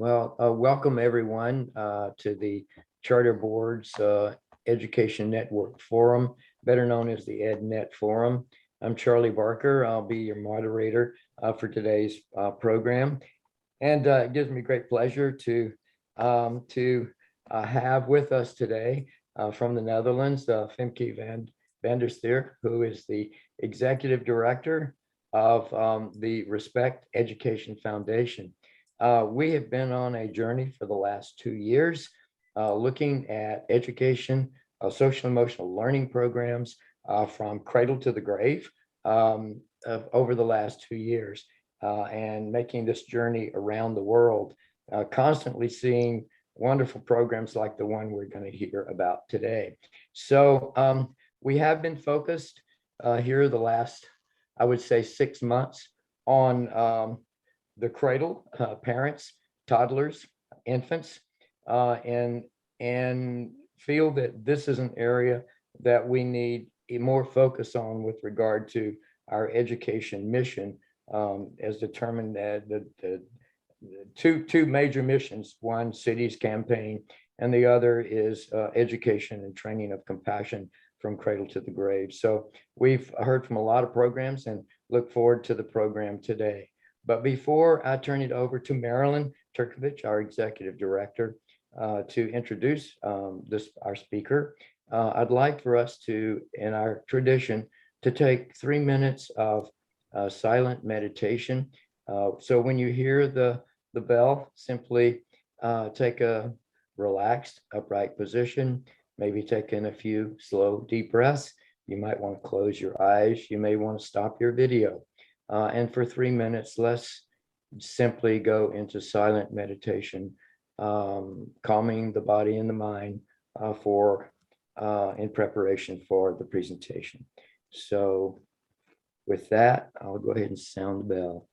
Well, welcome everyone to the Charter Board's Education Network Forum, better known as the EdNet Forum. I'm Charlie Barker. I'll be your moderator for today's program. And it gives me great pleasure to have with us today from the Netherlands, Femke van der Ster, who is the Executive Director of the Respect Education Foundation. We have been on a journey for the last 2 years, looking at education, social emotional learning programs from cradle to the grave over the last 2 years, and making this journey around the world, constantly seeing wonderful programs like the one we're going to hear about today. So we have been focused here the last, I would say, 6 months on the cradle, parents, toddlers, infants, and feel that this is an area that we need more focus on with regard to our education mission, as determined that the two major missions, one cities campaign, and the other is education and training of compassion from cradle to the grave. So we've heard from a lot of programs and look forward to the program today. But before I turn it over to Marilyn Turkovich, our executive director, to introduce our speaker, I'd like for us to, in our tradition, to take 3 minutes of silent meditation. So when you hear the bell, simply take a relaxed, upright position, maybe take in a few slow, deep breaths. You might want to close your eyes. You may want to stop your video. And for 3 minutes, let's simply go into silent meditation, calming the body and the mind in preparation for the presentation. So with that, I'll go ahead and sound the bell.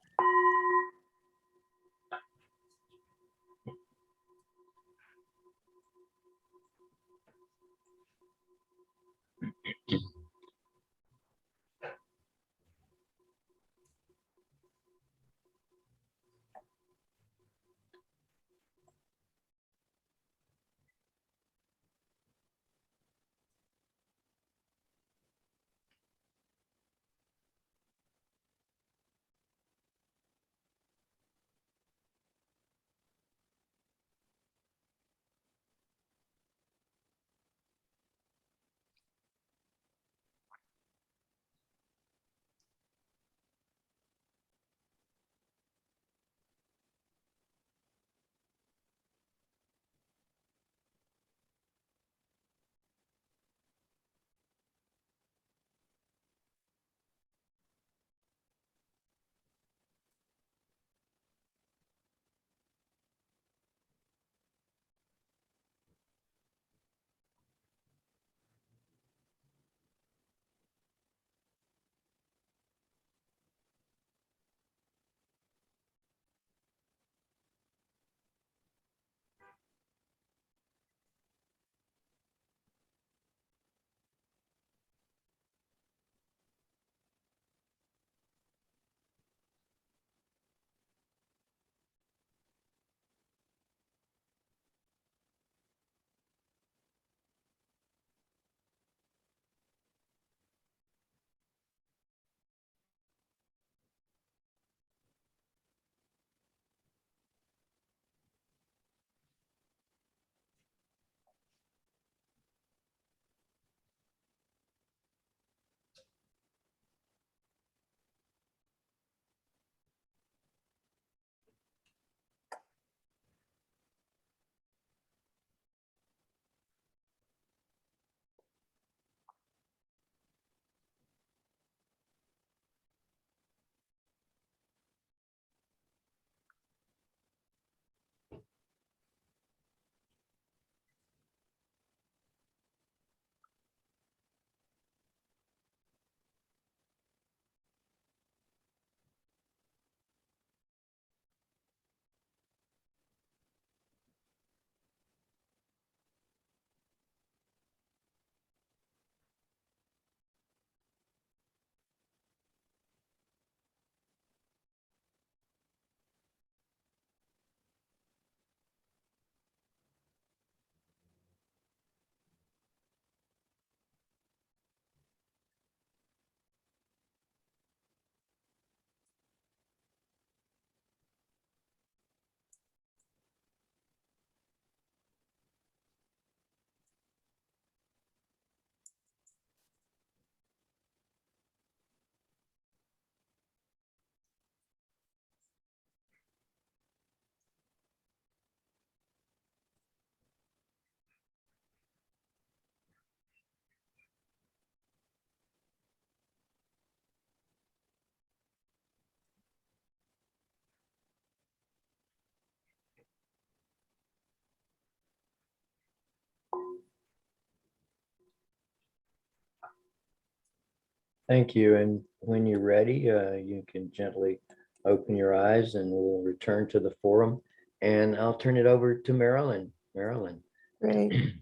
Thank you. And when you're ready, you can gently open your eyes and we'll return to the forum. And I'll turn it over to Marilyn. Marilyn. Great.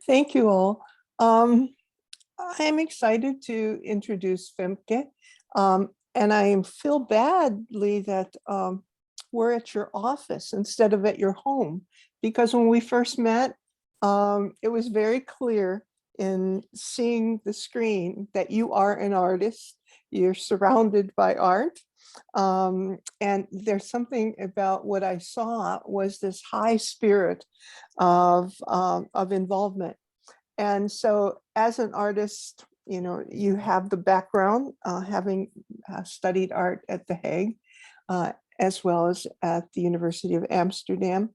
Thank you all. I am excited to introduce Femke. And I feel badly that we're at your office instead of at your home, because when we first met, it was very clear in seeing the screen that you are an artist. You're surrounded by art. And there's something about what I saw was this high spirit of involvement. And so as an artist, you know, you have the background, having studied art at The Hague, as well as at the University of Amsterdam.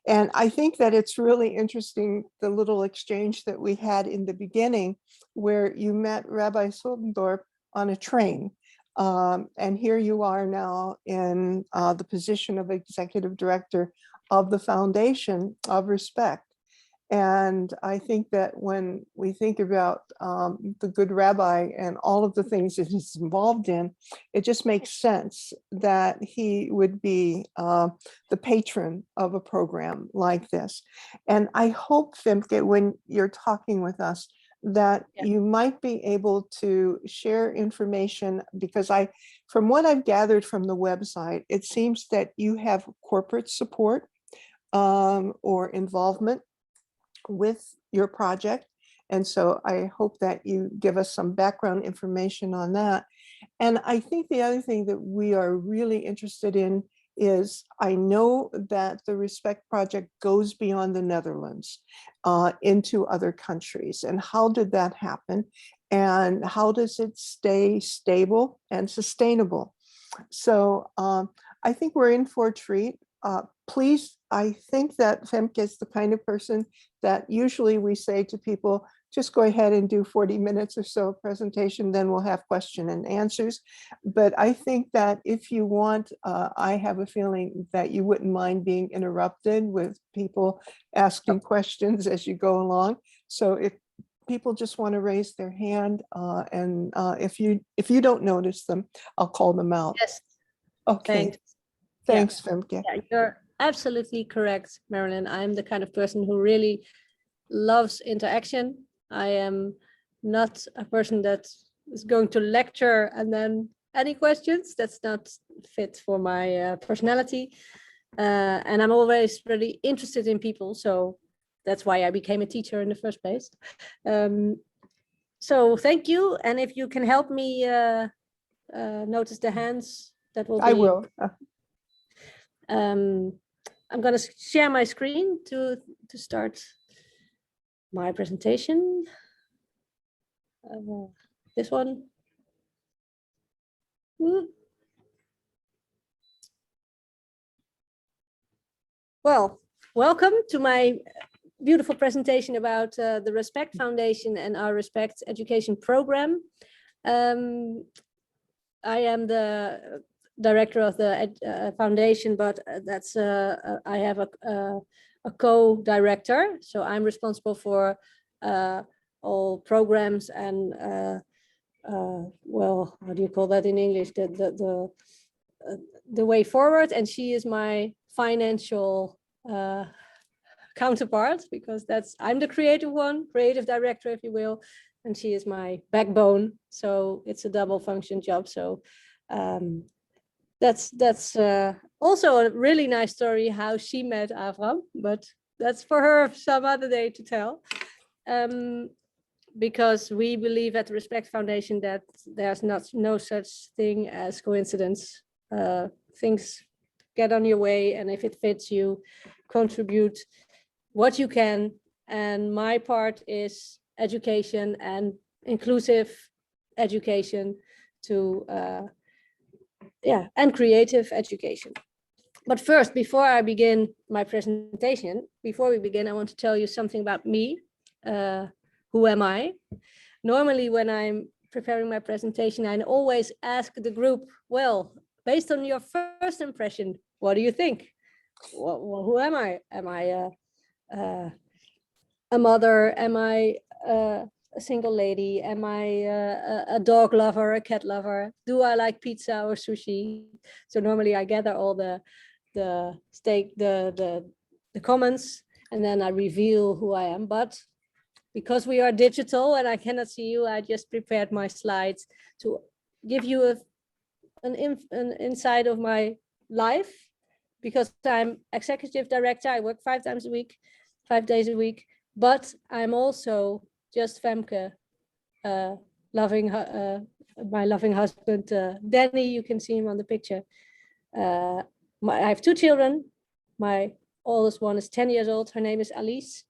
And I think that it's really interesting, the little exchange that we had in the beginning, where you met Rabbi Soldendorp on a train. And here you are now in the position of executive director of the Foundation of Respect. And I think that when we think about the good rabbi and all of the things that he's involved in, it just makes sense that he would be the patron of a program like this. And I hope, Femke, when you're talking with us, that you might be able to share information, because from what I've gathered from the website, it seems that you have corporate support or involvement with your project. And so I hope that you give us some background information on that. And I think the other thing that we are really interested in is, I know that the Respect Project goes beyond the Netherlands into other countries. And how did that happen? And how does it stay stable and sustainable? So I think we're in for a treat. Please, I think that Femke is the kind of person that usually we say to people, just go ahead and do 40 minutes or so presentation, then we'll have question and answers. But I think that if you want, I have a feeling that you wouldn't mind being interrupted with people asking questions as you go along. So if people just want to raise their hand, and if you don't notice them, I'll call them out. Yes. Okay. Thanks, Femke. Yeah, you're absolutely correct, Marilyn. I'm the kind of person who really loves interaction. I am not a person that is going to lecture and then any questions. That's not fit for my personality. And I'm always really interested in people. So that's why I became a teacher in the first place. So thank you. And if you can help me notice the hands, that will be... I will. I'm going to share my screen to start my presentation. This one. Well, welcome to my beautiful presentation about the Respect Foundation and our Respect Education Program. I am the director of the foundation, but I have a co-director, so I'm responsible for all programs and well, how do you call that in English? The way forward, and she is my financial counterpart, because I'm the creative director, if you will, and she is my backbone. So it's a double function job. So that's also a really nice story how she met Avram, but that's for her some other day to tell. Because we believe at the Respect Foundation that there's no such thing as coincidence. Things get on your way, and if it fits you, contribute what you can. And my part is education and inclusive education to and creative education. But first, before I begin my presentation, I want to tell you something about me. Who am I? Normally, when I'm preparing my presentation, I always ask the group, well, based on your first impression, what do you think? Well, who am I? Am I a mother? Am I a single lady? Am I a dog lover, a cat lover? Do I like pizza or sushi? So normally I gather all the comments, and then I reveal who I am. But because we are digital and I cannot see you, I just prepared my slides to give you an insight of my life, because I'm executive director. I work 5 times a week, 5 days a week, but I'm also just Femke, my loving husband, Danny. You can see him on the picture. I have 2 children. My oldest one is 10 years old. Her name is Alice.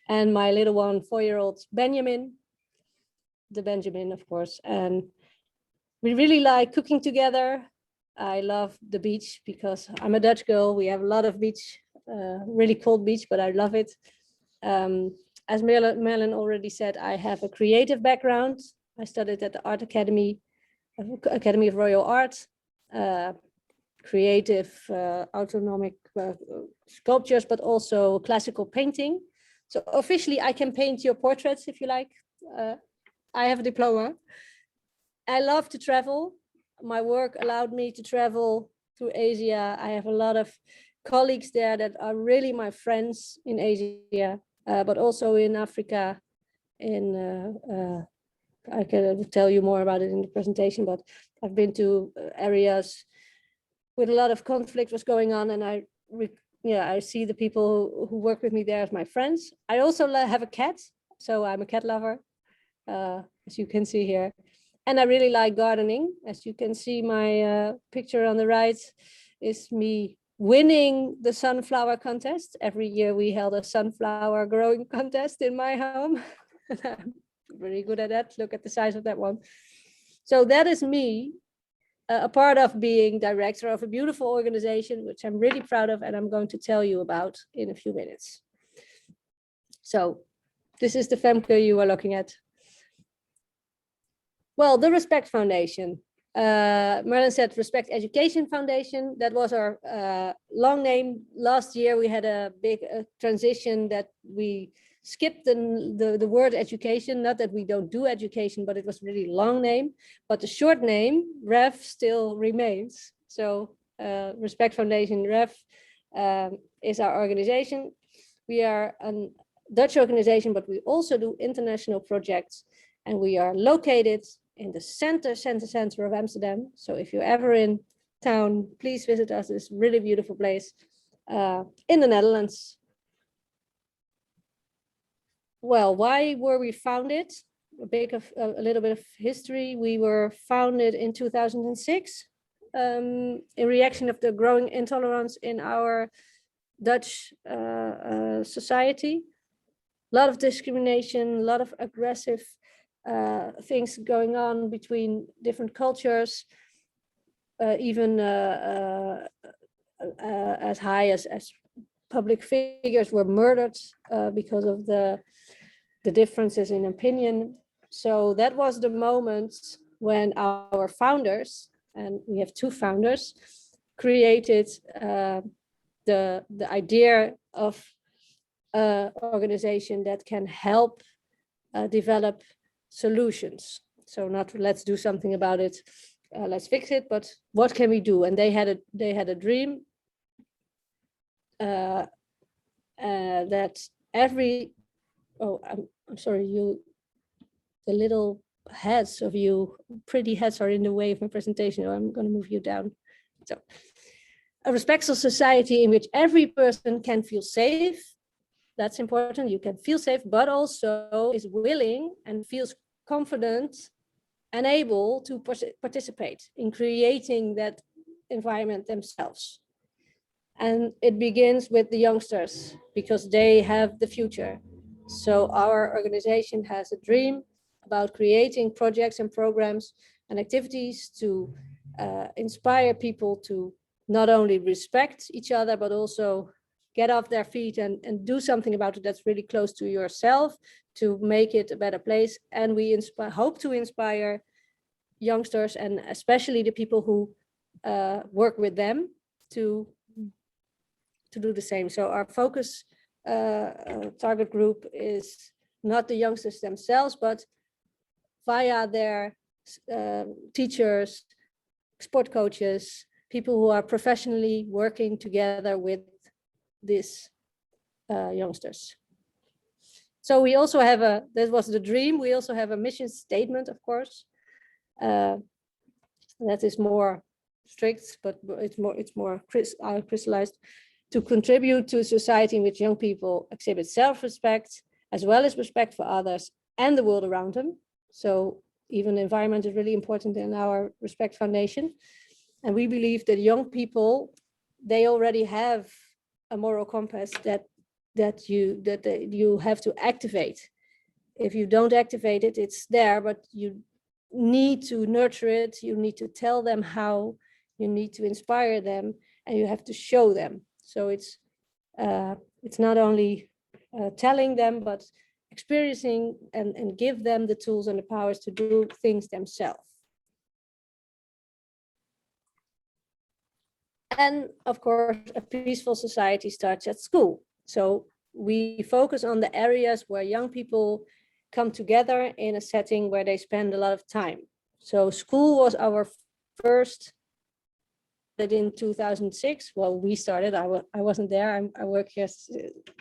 And my little one, 4-year-old, Benjamin. The Benjamin, of course. And we really like cooking together. I love the beach because I'm a Dutch girl. We have a lot of beach, really cold beach, but I love it. As Merlin already said, I have a creative background. I studied at the Art Academy of Royal Art, creative autonomic sculptures, but also classical painting. So officially I can paint your portraits if you like. I have a diploma. I love to travel. My work allowed me to travel through Asia. I have a lot of colleagues there that are really my friends in Asia, but also in Africa. I can tell you more about it in the presentation, but I've been to areas with a lot of conflict was going on, and I see the people who work with me there as my friends. I also have a cat, so I'm a cat lover, as you can see here. And I really like gardening. As you can see, my picture on the right is me winning the sunflower contest. Every year we held a sunflower growing contest in my home. I'm really good at that. Look at the size of that one. So that is me, a part of being director of a beautiful organization, which I'm really proud of, and I'm going to tell you about in a few minutes. So this is the Femke you are looking at. Well, the Respect Foundation. Merlin said Respect Education Foundation. That was our long name. Last year we had a big transition that we skipped the word education. Not that we don't do education, but it was really long name. But the short name, REF, still remains. So Respect Foundation, REF, is our organization. We are a Dutch organization, but we also do international projects. And we are located in the center of Amsterdam. So if you're ever in town, please visit us. It's a really beautiful place in the Netherlands. Well, why were we founded? A little bit of history. We were founded in 2006 in reaction of the growing intolerance in our Dutch society. A lot of discrimination, a lot of aggressive things going on between different cultures, even as high as public figures were murdered because of the differences in opinion. So that was the moment when our founders, and we have 2 founders, created the idea of an organization that can help develop solutions. So not let's do something about it, let's fix it, but what can we do? And they had a dream that every I'm sorry, the little heads of you pretty heads are in the way of my presentation. So I'm going to move you down. So a respectful society in which every person can feel safe. That's important. You can feel safe, but also is willing and feels confident and able to participate in creating that environment themselves. And it begins with the youngsters because they have the future. So our organization has a dream about creating projects and programs and activities to inspire people to not only respect each other, but also get off their feet and do something about it that's really close to yourself to make it a better place. And we hope to inspire youngsters and especially the people who work with them to do the same. So our focus target group is not the youngsters themselves, but via their teachers, sport coaches, people who are professionally working together with these youngsters. So we also have that was the dream. We also have a mission statement, of course. That is more strict, but it's more crystallized, to contribute to a society in which young people exhibit self-respect, as well as respect for others and the world around them. So even the environment is really important in our Respect Foundation. And we believe that young people, they already have a moral compass that you have to activate. If you don't activate it, it's there, but you need to nurture it. You need to tell them how, you need to inspire them, and you have to show them. So it's not only telling them, but experiencing and give them the tools and the powers to do things themselves. And of course, a peaceful society starts at school. So we focus on the areas where young people come together in a setting where they spend a lot of time. So school was our first, that in 2006, well, we started, I wasn't there, I work here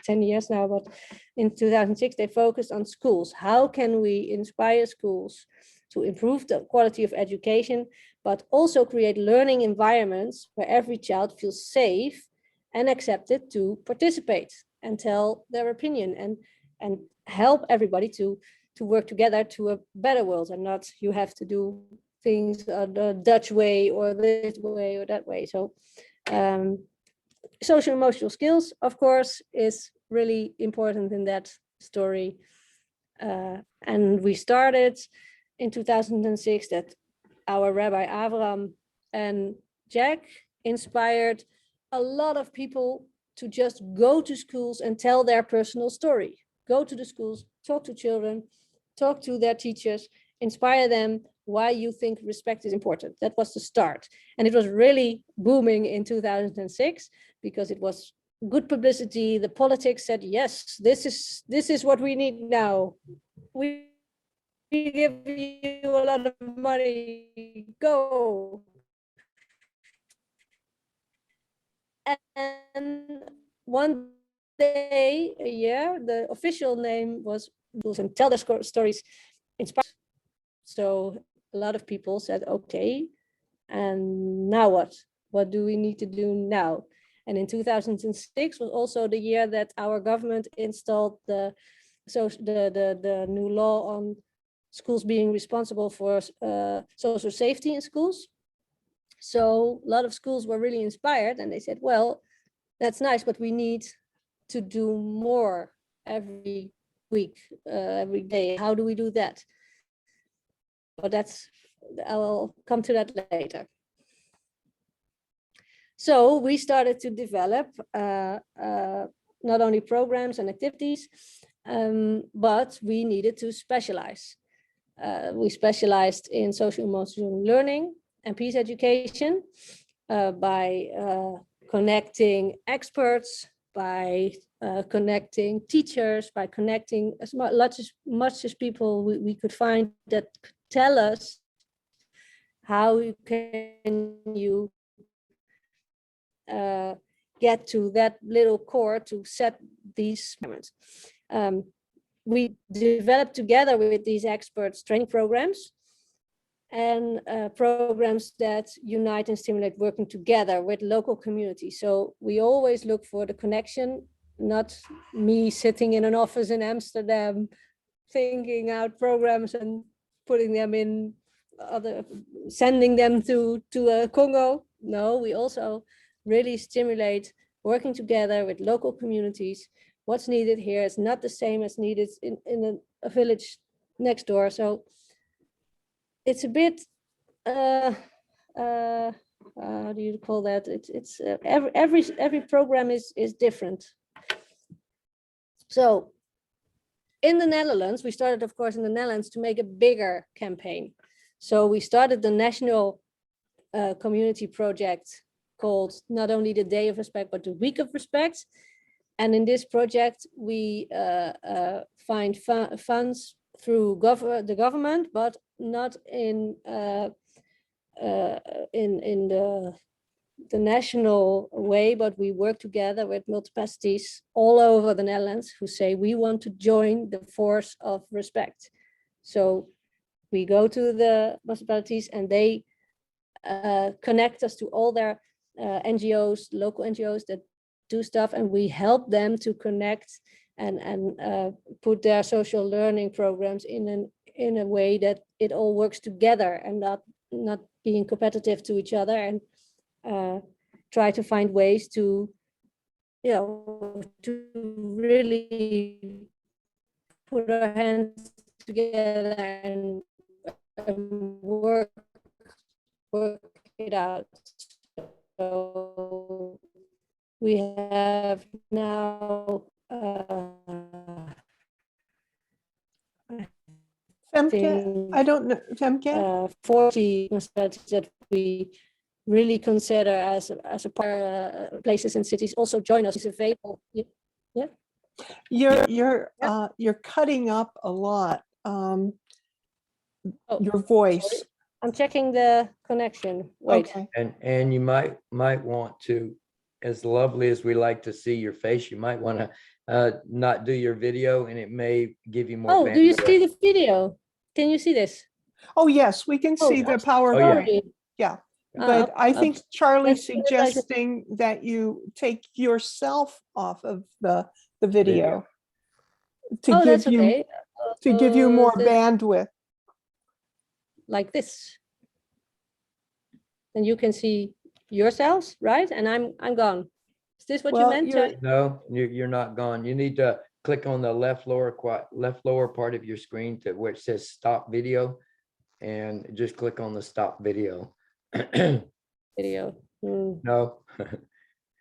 10 years now, but in 2006, they focused on schools. How can we inspire schools to improve the quality of education, but also create learning environments where every child feels safe and accepted to participate and tell their opinion and help everybody to work together to a better world, and not you have to do things the Dutch way or this way or that way. So social emotional skills, of course, is really important in that story. And we started in 2006 that our Rabbi Avram and Jack inspired a lot of people to just go to schools and tell their personal story. Go to the schools, talk to children, talk to their teachers, inspire them why you think respect is important. That was the start. And it was really booming in 2006 because it was good publicity. The politics said, yes, this is what we need now. We give you a lot of money, go. And one day a year, the official name was and tell their stories, inspire. So a lot of people said, okay, and now what? What do we need to do now? And in 2006 was also the year that our government installed the new law on schools being responsible for social safety in schools. So a lot of schools were really inspired, and they said, well, that's nice, but we need to do more every week, every day. How do we do that? But I'll come to that later. So we started to develop not only programs and activities, but we needed to specialize. We specialized in social emotional learning and peace education by connecting experts, by connecting teachers, by connecting as much as people we could find that could tell us how can you get to that little core to set these experiments. We developed together with these experts training programs and programs that unite and stimulate working together with local communities. So we always look for the connection, not me sitting in an office in Amsterdam, thinking out programs and putting them in sending them to Congo. No, we also really stimulate working together with local communities. What's needed here is not the same as needed in a village next door. So it's a bit, how do you call that? It's every program is different. So in the Netherlands, we started, of course, in the Netherlands to make a bigger campaign. So we started the national community project called not only the Day of Respect, but the Week of Respect. And in this project, we find funds through the government, but not in the national way, but we work together with multiplicities all over the Netherlands who say we want to join the force of respect. So we go to the municipalities and they connect us to all their NGOs, local NGOs that do stuff, and we help them to connect and put their social learning programs in a way that it all works together and not being competitive to each other, and try to find ways to, to really put our hands together and work it out. So we have now Femke, I don't know, Femke? 40 municipalities that we really consider as a part, places and cities also join us. Is available. Yeah. You're cutting up a lot. Your voice. Sorry. I'm checking the connection. Wait. Okay. And you might want to, as lovely as we like to see your face, you might want to not do your video, and it may give you more. Oh, do you bandwidth. see the video? Can you see this? Oh, yes, we can see the PowerPoint. Sorry. Yeah, but I think Charlie's suggesting that you take yourself off of the video to give you more bandwidth. Like this. And you can see yourselves, right? And I'm gone. Is this what you meant? No, you're not gone. You need to click on the left lower part of your screen to where it says stop video, and just click on the stop video. Video. No.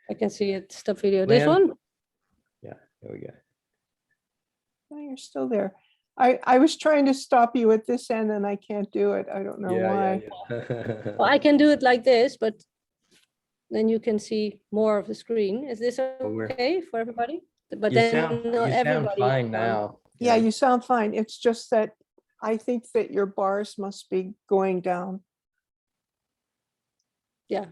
I can see it. Stop video. Lynn? This one? Yeah, there we go. Oh, you're still there. I was trying to stop you at this end and I can't do it. I don't know why. Yeah. Well, I can do it like this, but then you can see more of the screen. Is this okay for everybody? But You then sound everybody fine now. Yeah, you sound fine. It's just that I think that your bars must be going down. Yeah,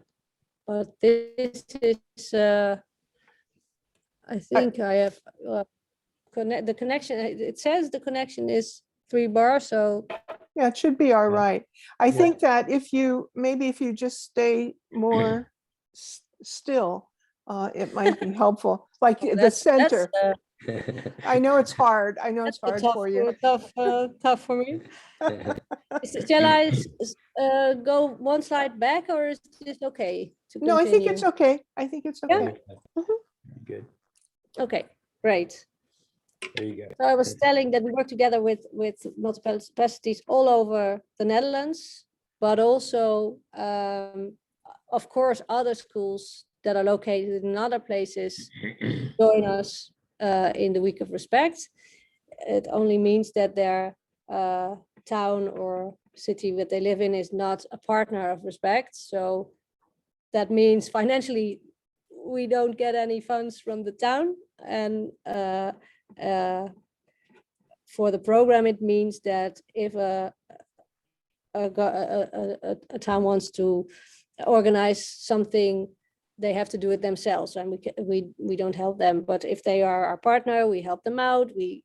but this is I think I have the connection. It says the connection is 3 bars, so Yeah, it should be all Yeah. right. I think that if you just stay more still, it might be helpful, like the center. I know it's hard. I know it's hard for you. Tough for me. Shall I go one slide back, or is this okay to No, I think continue? it's okay. I think it's Yeah. okay. Good. Okay, great. There you go. So I was telling that we work together with multiple capacities all over the Netherlands, but also, of course, other schools that are located in other places join us in the Week of Respect. It only means that their town or city that they live in is not a partner of Respect. So that means financially we don't get any funds from the town, and for the program it means that if a town wants to organize something, they have to do it themselves, and we don't help them. But if they are our partner, we help them out. We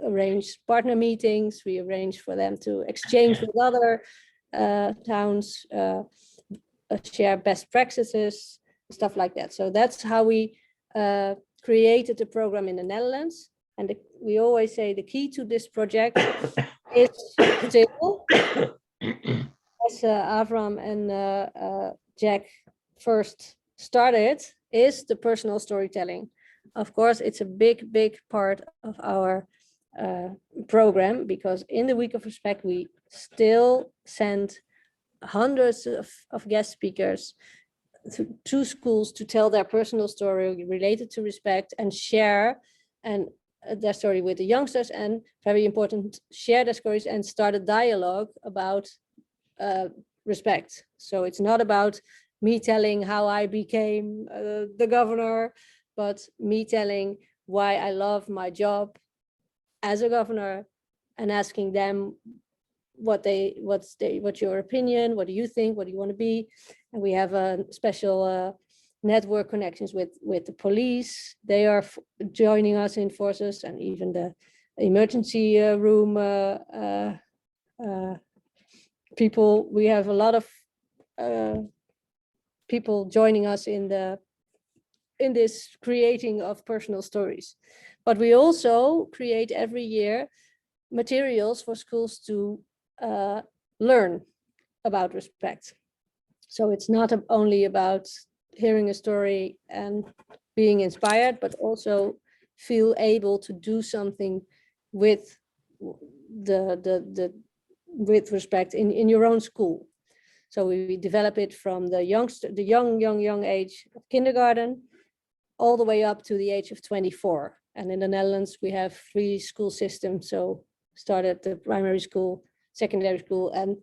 arrange partner meetings. We arrange for them to exchange with other towns, share best practices, stuff like that. So that's how we created the program in the Netherlands. And we always say the key to this project is still, as Avram and Jack first started, is the personal storytelling. Of course, it's a big part of our program, because in the Week of Respect, we still send hundreds of guest speakers to schools to tell their personal story related to respect and share and their story with the youngsters, and very important, share their stories and start a dialogue about respect. So it's not about me telling how I became the governor but me telling why I love my job as a governor and asking them what's your opinion, what do you think, what do you want to be? And we have a special network connections with the police. They are joining us in forces, and even the emergency room people. We have a lot of people joining us in this creating of personal stories. But we also create every year materials for schools to learn about respect. So it's not only about hearing a story and being inspired, but also feel able to do something with with respect in your own school. So we develop it from the young age of kindergarten all the way up to the age of 24. And in the Netherlands, we have 3 school systems. So started the primary school, secondary school, and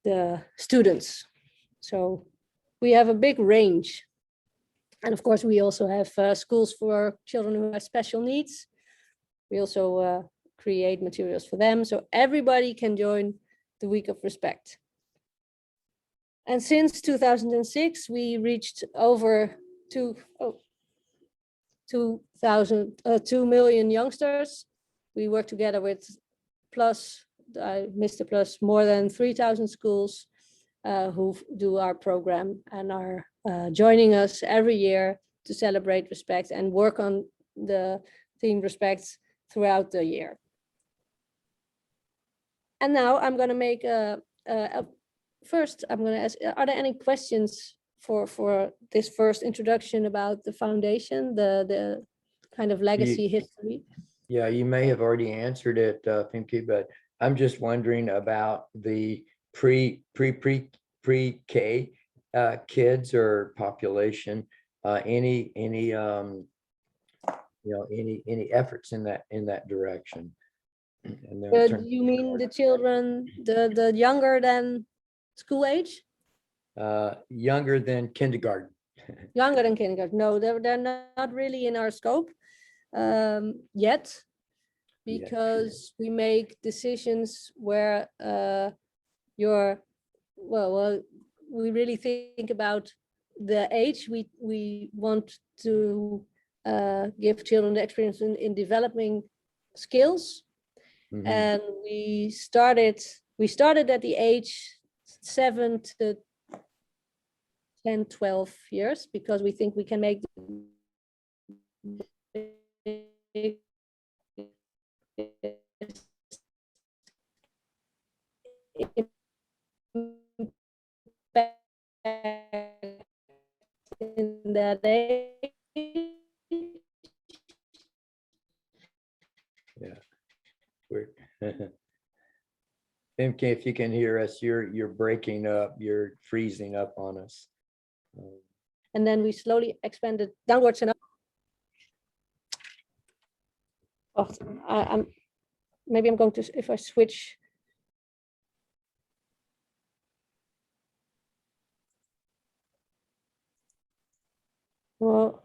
the students. So we have a big range. And of course, we also have schools for children who have special needs. We also create materials for them. So everybody can join the Week of Respect. And since 2006, we reached over 2 million youngsters. We work together with more than 3,000 schools who do our program and are joining us every year to celebrate respect and work on the theme respect throughout the year. And now I'm going to make first, I'm going to ask, are there any questions for this first introduction about the foundation, the kind of legacy history? Yeah, you may have already answered it, Femke, but I'm just wondering about the pre-K kids or population. Any efforts in that direction? And Do you mean the children, the younger than school age? Younger than kindergarten. Younger than kindergarten? No, they're not really in our scope yet, because we make decisions where we really think about the age. We want to give children the experience in developing skills. Mhm. And we started at the age 7 to 10, 12 years, because we think we can make in that age. Yeah. We're Femke, if you can hear us, you're breaking up, you're freezing up on us. And then we slowly expanded downwards and up. Oh, maybe I'm going to, if I switch. Well,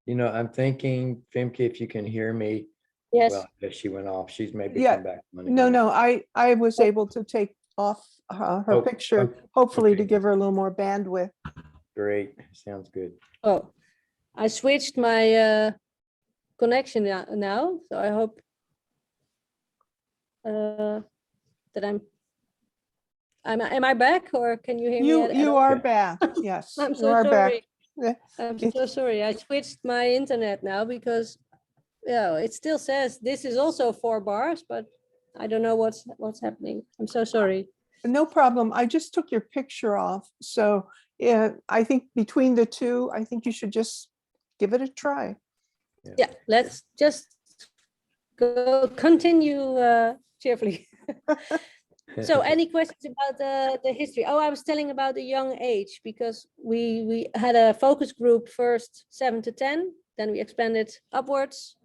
I'm thinking, Femke, if you can hear me. yes. Well, I guess she went off. She's maybe Yeah. come back. No, I was able to take off her Oh, picture, okay, hopefully to okay. give her a little more bandwidth. Great, sounds good. Oh, I switched my connection now, so I hope that am I back, or can you hear me? You are back. Yes, I'm you so are back. sorry. Yeah, I'm so sorry. I switched my internet now because it still says this is also 4 bars, but I don't know what's happening. I'm so sorry. no problem. I just took your picture off. So I think between the two, I think you should just give it a try. Yeah, let's just continue cheerfully. So any questions about the history? Oh, I was telling about the young age, because we had a focus group first 7 to 10, then we expanded upwards,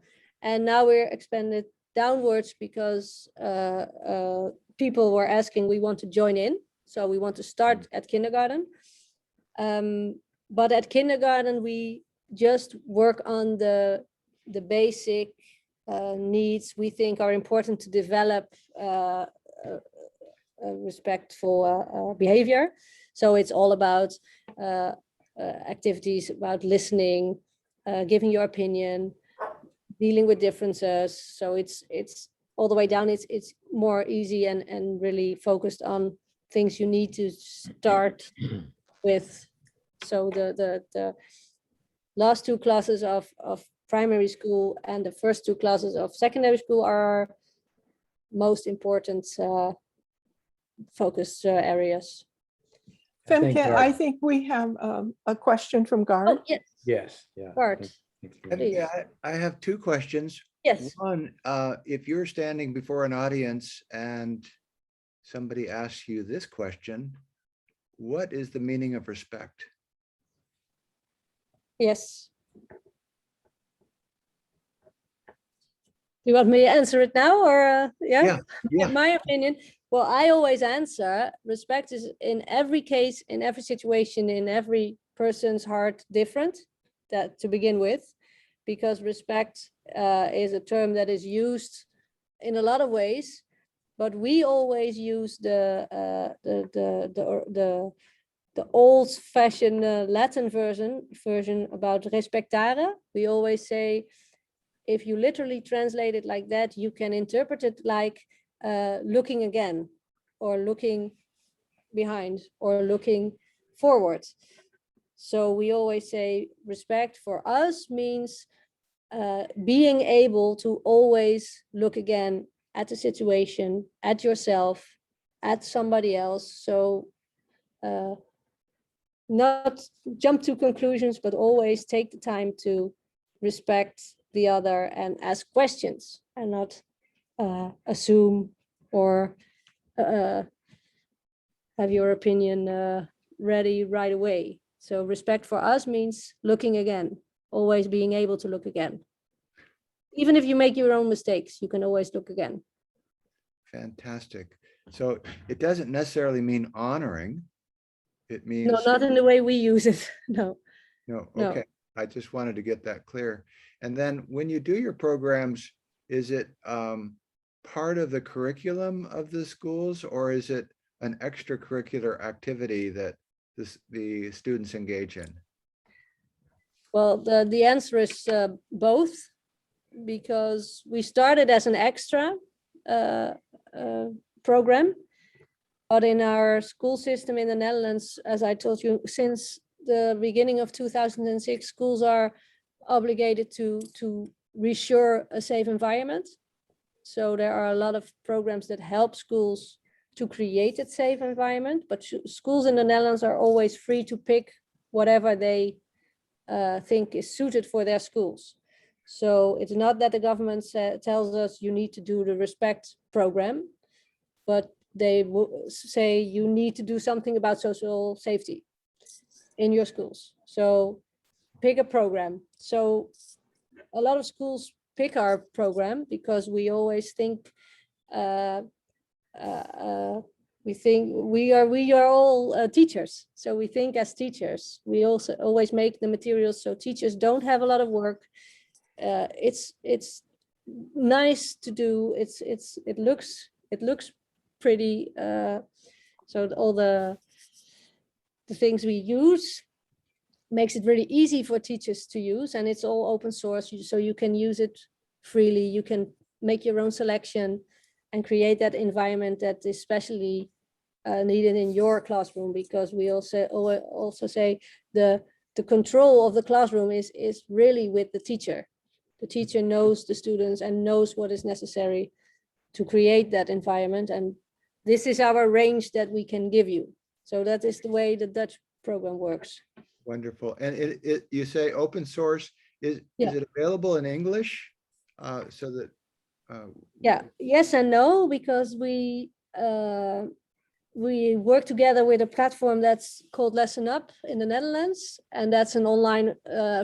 and now we're expanded downwards because people were asking, we want to join in. So we want to start at kindergarten. But at kindergarten, we just work on the basic needs we think are important to develop respectful behavior. So it's all about activities about listening, giving your opinion, dealing with differences. So it's all the way down. It's more easy and really focused on things you need to start with. So the last two classes of primary school and the first two classes of secondary school are most important focus areas. Femke, Gar- I think we have a question from Gar. Oh, yes, Yes, yeah. Bart. Thanks for Please. that. Yeah, I have two questions. Yes. One, if you're standing before an audience and somebody asks you this question, what is the meaning of respect? Yes. You want me to answer it now or yeah? Yeah. My opinion, well, I always answer respect is in every case, in every situation, in every person's heart different, that to begin with, because respect is a term that is used in a lot of ways, but we always use the old-fashioned Latin version about respectare. We always say, if you literally translate it like that, you can interpret it like looking again, or looking behind, or looking forward. So we always say respect for us means being able to always look again at the situation, at yourself, at somebody else. So not jump to conclusions, but always take the time to respect the other and ask questions, and not assume or have your opinion ready right away. So respect for us means looking again, always being able to look again. Even if you make your own mistakes, you can always look again. Fantastic. So it doesn't necessarily mean honoring. It means. No, not in the way we use it. No. No, No. okay. I just wanted to get that clear. And then when you do your programs, is it part of the curriculum of the schools, or is it an extracurricular activity that the students engage in? Well, the answer is both, because we started as an extra program, but in our school system in the Netherlands, as I told you, since the beginning of 2006, schools are obligated to reassure a safe environment. So there are a lot of programs that help schools to create a safe environment, but schools in the Netherlands are always free to pick whatever they think is suited for their schools. So it's not that the government tells us you need to do the respect program, but they say you need to do something about social safety in your schools. So pick a program. So a lot of schools pick our program because we always think we are all teachers. So we think as teachers, we also always make the materials so teachers don't have a lot of work. It's nice to do. It looks pretty. So all the things we use makes it really easy for teachers to use, and it's all open source, so you can use it freely. You can make your own selection and create that environment that is especially needed in your classroom, because we also say the control of the classroom is really with the teacher. The teacher knows the students and knows what is necessary to create that environment, and this is our range that we can give you. So that is the way the Dutch program works. Wonderful. And you say open source, is it available in English? So that yeah, yes and no, because we work together with a platform that's called Lesson Up in the Netherlands, and that's an online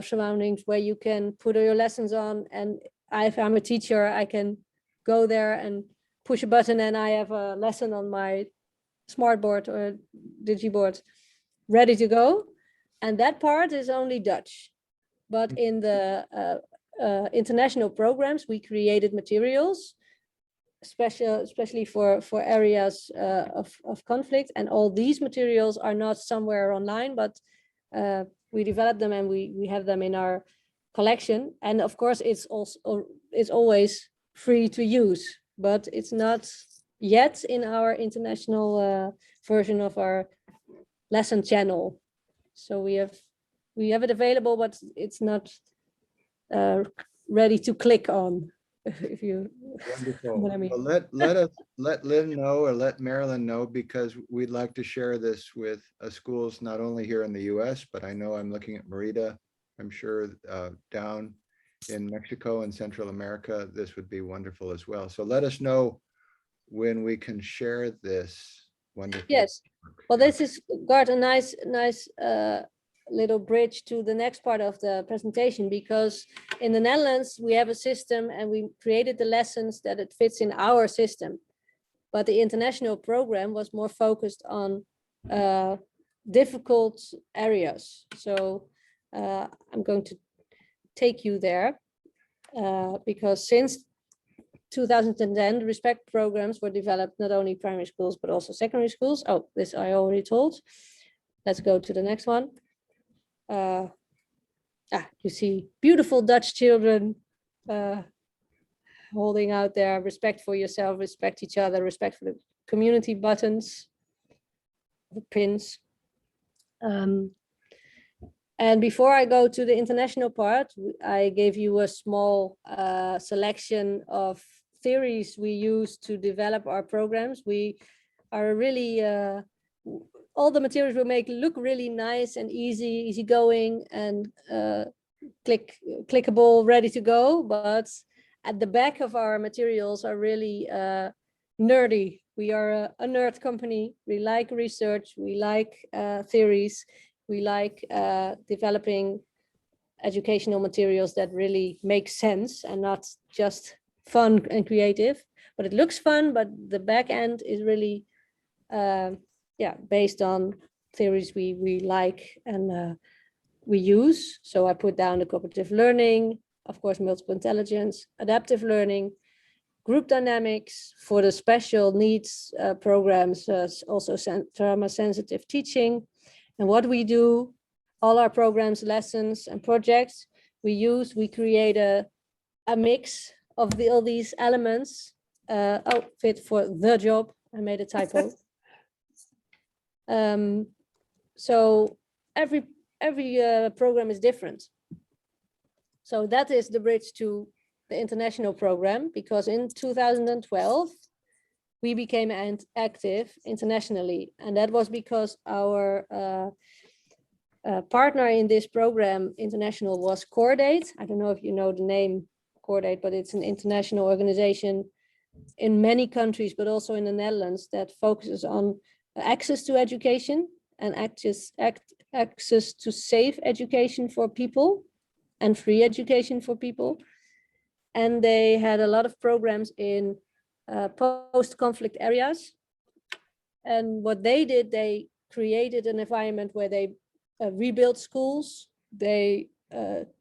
surroundings where you can put your lessons on, and if I'm a teacher, I can go there and push a button and I have a lesson on my smartboard or digiboard ready to go. And that part is only Dutch. But in the international programs, we created materials, especially for areas of conflict. And all these materials are not somewhere online, but we develop them and we have them in our collection. And of course, it's always free to use, but it's not yet in our international version of our lesson channel. So we have it available, but it's not ready to click on. If you Wonderful. what I mean. Well, let Lynn know or let Marilyn know, because we'd like to share this with schools not only here in the US, but I know I'm looking at Merida. I'm sure down in Mexico and Central America, this would be wonderful as well. So let us know when we can share this wonderful. Yes. work. Well, Yeah. this is got a nice little bridge to the next part of the presentation, because in the Netherlands, we have a system and we created the lessons that it fits in our system. But the international program was more focused on difficult areas. So I'm going to take you there because since 2010, the Respect programs were developed not only primary schools, but also secondary schools. Oh, this I already told. Let's go to the next one. You see beautiful Dutch children holding out their respect for yourself, respect each other, respect for the community buttons, the pins. And before I go to the international part, I gave you a small selection of theories we use to develop our programs. We are really, all the materials we make look really nice and easygoing and clickable, ready to go. But at the back of our materials are really nerdy. We are a nerd company. We like research. We like theories. We like developing educational materials that really make sense and not just fun and creative. But it looks fun, but the back end is really based on theories we like and we use. So I put down the cooperative learning, of course, multiple intelligence, adaptive learning, group dynamics for the special needs programs, also trauma sensitive teaching. And what we do, all our programs, lessons and projects we create a mix of all these elements. Fit for the job, I made a typo. So every program is different. So that is the bridge to the international program, because in 2012, we became active internationally. And that was because our partner in this program, international, was Cordate. I don't know if you know the name Cordate, but it's an international organization in many countries, but also in the Netherlands, that focuses on access to education and access to safe education for people and free education for people. And they had a lot of programs in post-conflict areas. And what they did, they created an environment where they rebuild schools. They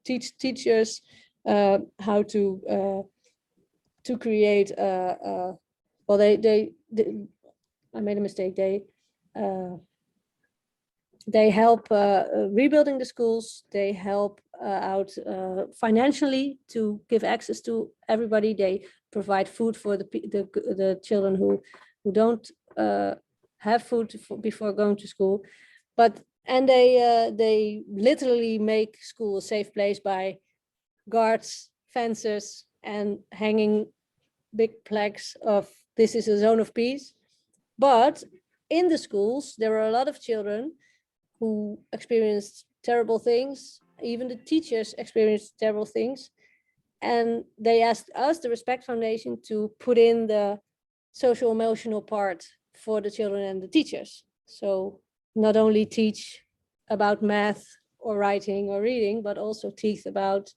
teach teachers how to create. Well, they I made a mistake. They help rebuilding the schools. They help out financially to give access to everybody. They provide food for the children who don't have food before going to school. And they literally make school a safe place by guards, fences, and hanging big plaques of "This is a zone of peace." But in the schools, there are a lot of children who experienced terrible things. Even the teachers experienced terrible things. And they asked us, the Respect Foundation, to put in the social emotional part for the children and the teachers. So not only teach about math or writing or reading, but also teach about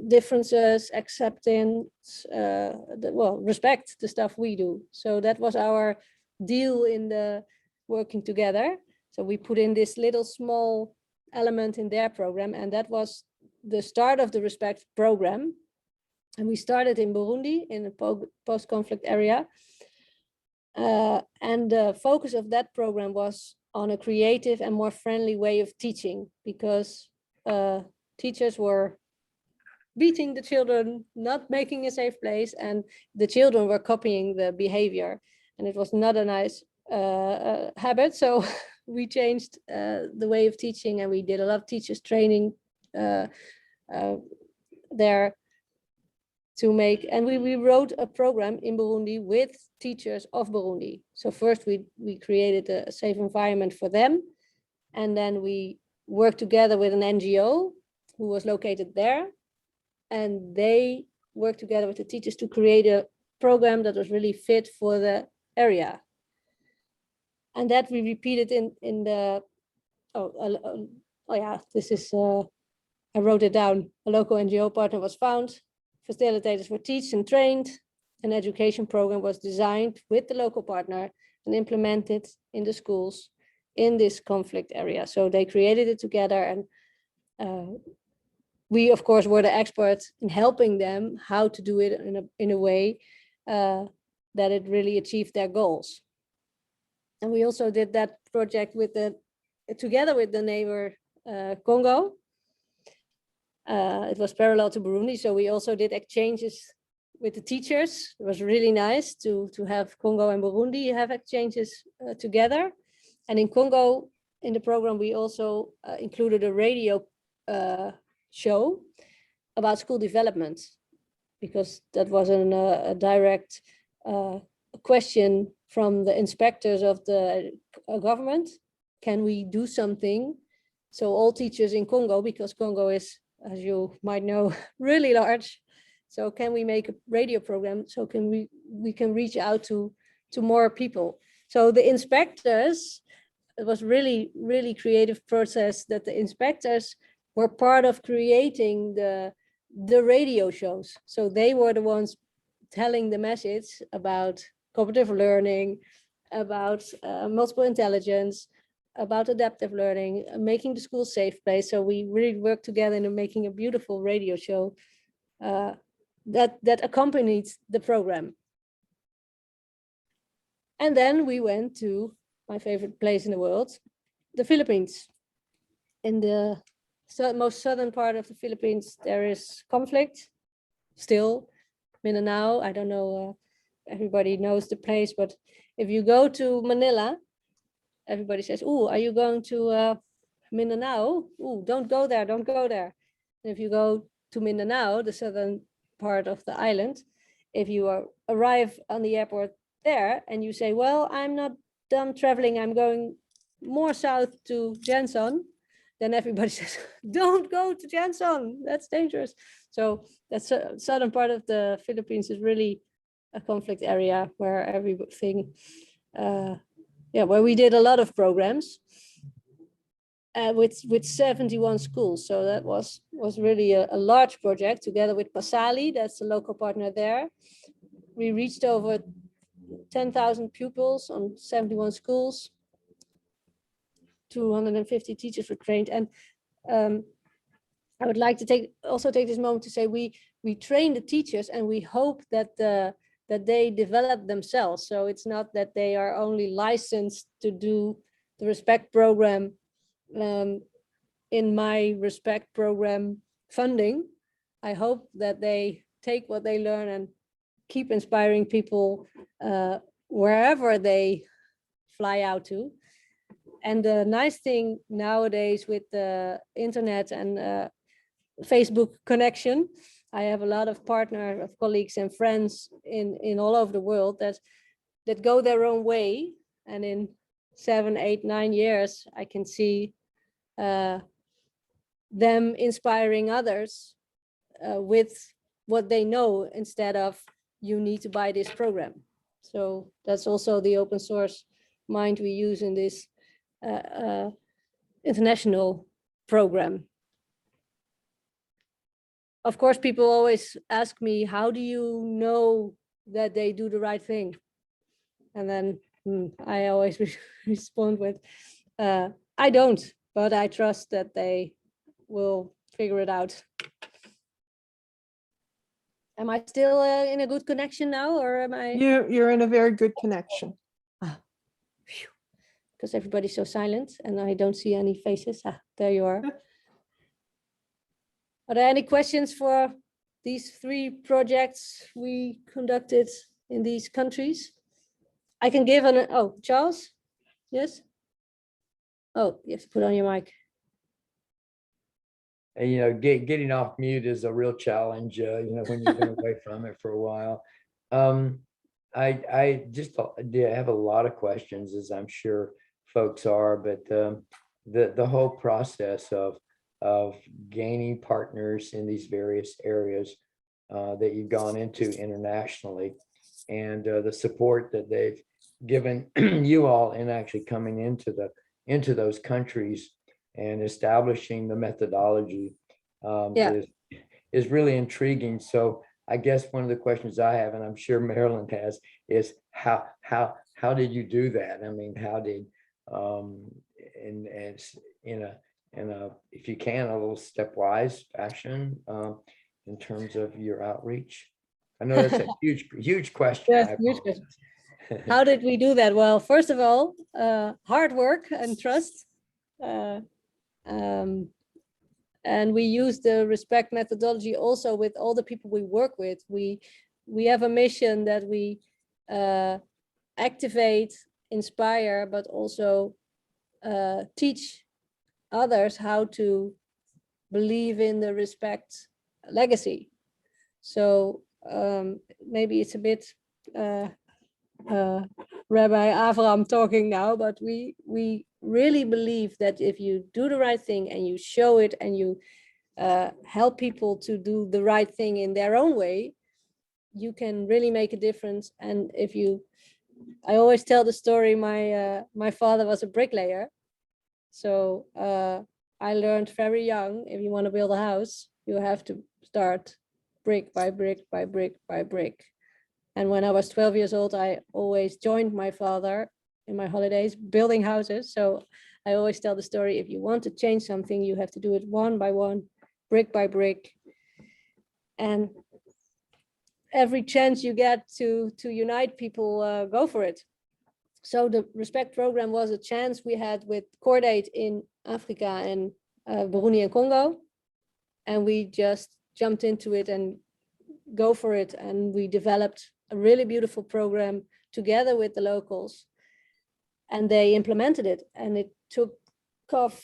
differences, acceptance, respect the stuff we do. So that was our deal in the working together. So we put in this little small element in their program, and that was the start of the Respect program. And we started in Burundi, in a post-conflict area. And the focus of that program was on a creative and more friendly way of teaching, because teachers were beating the children, not making a safe place, and the children were copying the behavior. And it was not a nice habit. So we changed the way of teaching, and we did a lot of teachers training there to make, and we wrote a program in Burundi with teachers of Burundi. So first we created a safe environment for them, and then we worked together with an NGO who was located there, and they worked together with the teachers to create a program that was really fit for the area. And that we repeated in the, this is, I wrote it down. A local NGO partner was found, facilitators were taught and trained, an education program was designed with the local partner and implemented in the schools in this conflict area. So they created it together, and we of course were the experts in helping them how to do it in a way that it really achieved their goals. And we also did that project together with the neighbor Congo. It was parallel to Burundi, so we also did exchanges with the teachers. It was really nice to have Congo and Burundi have exchanges together. And in Congo, in the program, we also included a radio show about school development, because that was a direct question from the inspectors of the government. Can we do something? So all teachers in Congo, because Congo is, as you might know, really large. So can we make a radio program so we can reach out to more people? So the inspectors, it was really, really creative process that the inspectors were part of creating the radio shows. So they were the ones telling the message about cooperative learning, about multiple intelligence, about adaptive learning, making the school safe place. So we really worked together in making a beautiful radio show that accompanied the program. And then we went to my favorite place in the world, the Philippines. In the most southern part of the Philippines, there is conflict still. Mindanao, I don't know, everybody knows the place, but if you go to Manila, everybody says, "Oh, are you going to Mindanao? Oh, don't go there, don't go there." And if you go to Mindanao, the southern part of the island, if you arrive on the airport there and you say, "Well, I'm not done traveling, I'm going more south to Janson," then everybody says, "Don't go to Janson, that's dangerous." So that's southern part of the Philippines is really a conflict area where everything, where we did a lot of programs with 71 schools. So that was really a large project together with Pasali, that's the local partner there. We reached over 10,000 pupils on 71 schools. 250 teachers were trained. And I would like to also take this moment to say we train the teachers, and we hope that they develop themselves. So it's not that they are only licensed to do the Respect program in my Respect program funding. I hope that they take what they learn and keep inspiring people wherever they fly out to. And the nice thing nowadays with the internet and Facebook connection, I have a lot of partners, of colleagues and friends in all over the world that go their own way. And in 7, 8, 9 years, I can see them inspiring others with what they know, instead of you need to buy this program. So that's also the open source mind we use in this international program. of course, people always ask me, how do you know that they do the right thing? And then I always respond with, I don't, but I trust that they will figure it out. Am I still in a good connection now, or am I? You're in a very good connection. Because everybody's so silent and I don't see any faces. There you are. Are there any questions for these 3 projects we conducted in these countries? I can give oh, Charles? Yes? Oh, you have to put on your mic. And, you know, getting off mute is a real challenge, you know, when you've been away from it for a while. I just have a lot of questions, as I'm sure folks are, but the whole process of gaining partners in these various areas that you've gone into internationally, and the support that they've given you all in actually coming into those countries and establishing the methodology is really intriguing. So I guess one of the questions I have, and I'm sure Marilyn has, is how did you do that? I mean, how did and in a if you can, a little stepwise fashion in terms of your outreach? I know that's a huge question. Yes, huge question. How did we do that? Well, first of all, hard work and trust. And we use the respect methodology also with all the people we work with. We have a mission that we activate, inspire, but also teach others how to believe in the respect legacy. So maybe it's a bit Rabbi Avram talking now, but we really believe that if you do the right thing and you show it and you help people to do the right thing in their own way, you can really make a difference. And if you, I always tell the story, my father was a bricklayer. So I learned very young, if you want to build a house, you have to start brick by brick by brick by brick. And when I was 12 years old, I always joined my father in my holidays building houses. So I always tell the story, if you want to change something, you have to do it one by one, brick by brick. And every chance you get to unite people, go for it. So the Respect program was a chance we had with Cordate in Africa and Burundi and Congo. And we just jumped into it and go for it. And we developed a really beautiful program together with the locals. And they implemented it, and it took off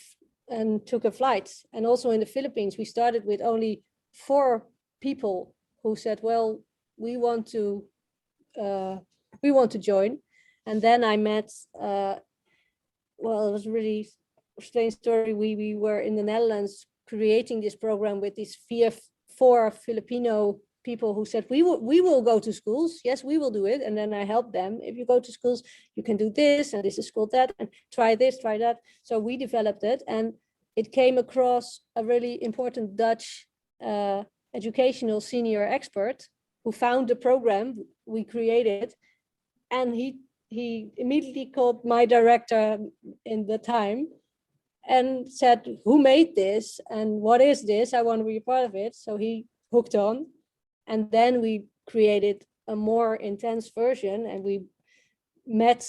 and took a flight. And also in the Philippines, we started with only 4 people who said, well, we want to join. And then I met, well, it was a really strange story. We were in the Netherlands creating this program with these 4 Filipino people who said, we will go to schools. Yes, we will do it. And then I helped them. If you go to schools, you can do this, and this is called that, and try this, try that. So we developed it, and it came across a really important Dutch educational senior expert who found the program we created. And he immediately called my director in the time and said, who made this and what is this? I want to be a part of it. So he hooked on. And then we created a more intense version, and we met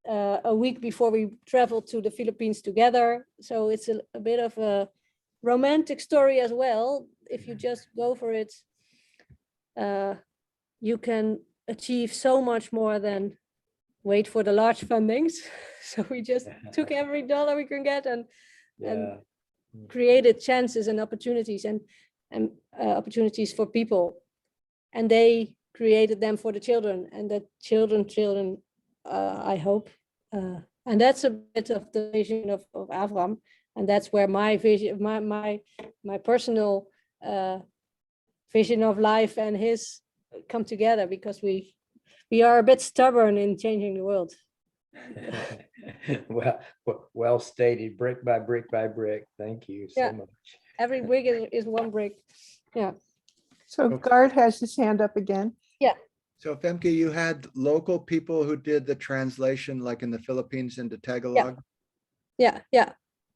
a week before we traveled to the Philippines together. So it's a bit of a romantic story as well. If you just go for it, you can achieve so much more than wait for the large fundings. So we just took every dollar we can get and created chances and opportunities and opportunities for people. And they created them for the children, and the children, I hope. And that's a bit of the vision of Avram. And that's where my vision, my personal vision of life and his come together, because we are a bit stubborn in changing the world. Well stated, brick by brick by brick. Thank you so much. Every brick is one brick. Yeah. So Okay. Gard has his hand up again. So Femke, you had local people who did the translation, like in the Philippines into Tagalog? Yeah.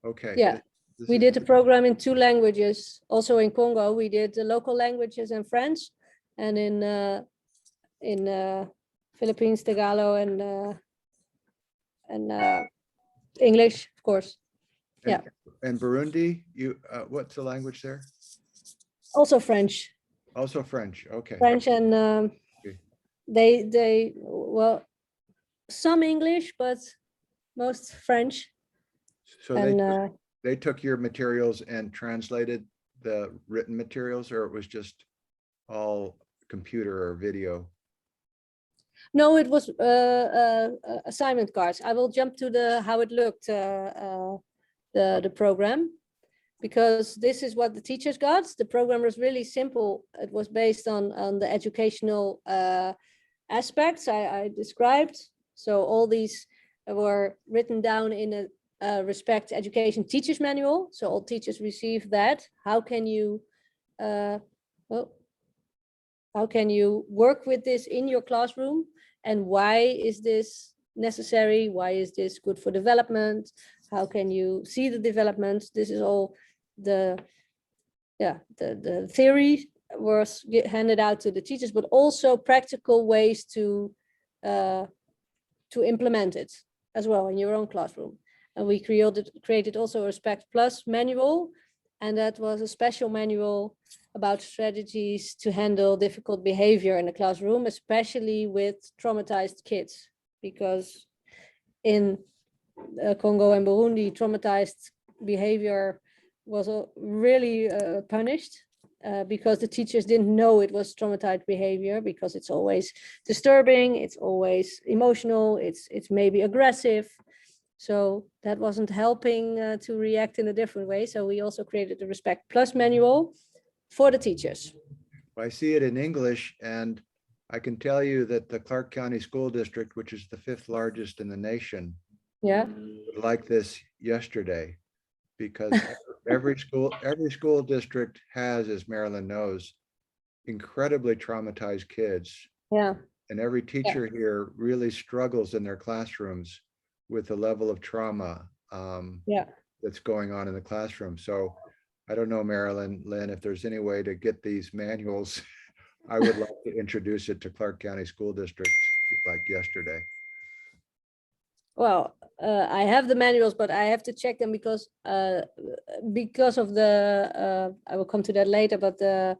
Okay. Yeah. This We is- did the program in 2 languages. Also in Congo, we did the local languages in French, and in Philippines, Tagalog, and English, of course. Yeah. And Burundi, what's the language there? Also French. Also French, okay. French and Okay. they well, some English, but most French. So And they took your materials and translated the written materials, or it was just all computer or video? no, it was assignment cards. I will jump to the how it looked, the program, because this is what the teachers got. The program was really simple. It was based on the educational aspects I described. So all these were written down in a Respect Education Teachers Manual. So all teachers receive that. How can you how can you work with this in your classroom, and why is this necessary? Why is this good for development? How can you see the development? This is all the theory was handed out to the teachers, but also practical ways to implement it as well in your own classroom. And we created also a Respect Plus manual, and that was a special manual about strategies to handle difficult behavior in the classroom, especially with traumatized kids, because in Congo and Burundi, traumatized behavior was really punished because the teachers didn't know it was traumatized behavior, because it's always disturbing, it's always emotional, it's maybe aggressive. So that wasn't helping to react in a different way. So we also created the Respect Plus manual for the teachers. I see it in English, and I can tell you that the Clark County School District, which is the 5th largest in the nation, Yeah. would like this yesterday, because every school district has, as Marilyn knows, incredibly traumatized kids. Yeah. And every teacher here really struggles in their classrooms with the level of trauma that's going on in the classroom. So I don't know, Marilyn, Lynn, if there's any way to get these manuals, I would like to introduce it to Clark County School District like yesterday. Well, I have the manuals, but I have to check them because of the I will come to that later, but the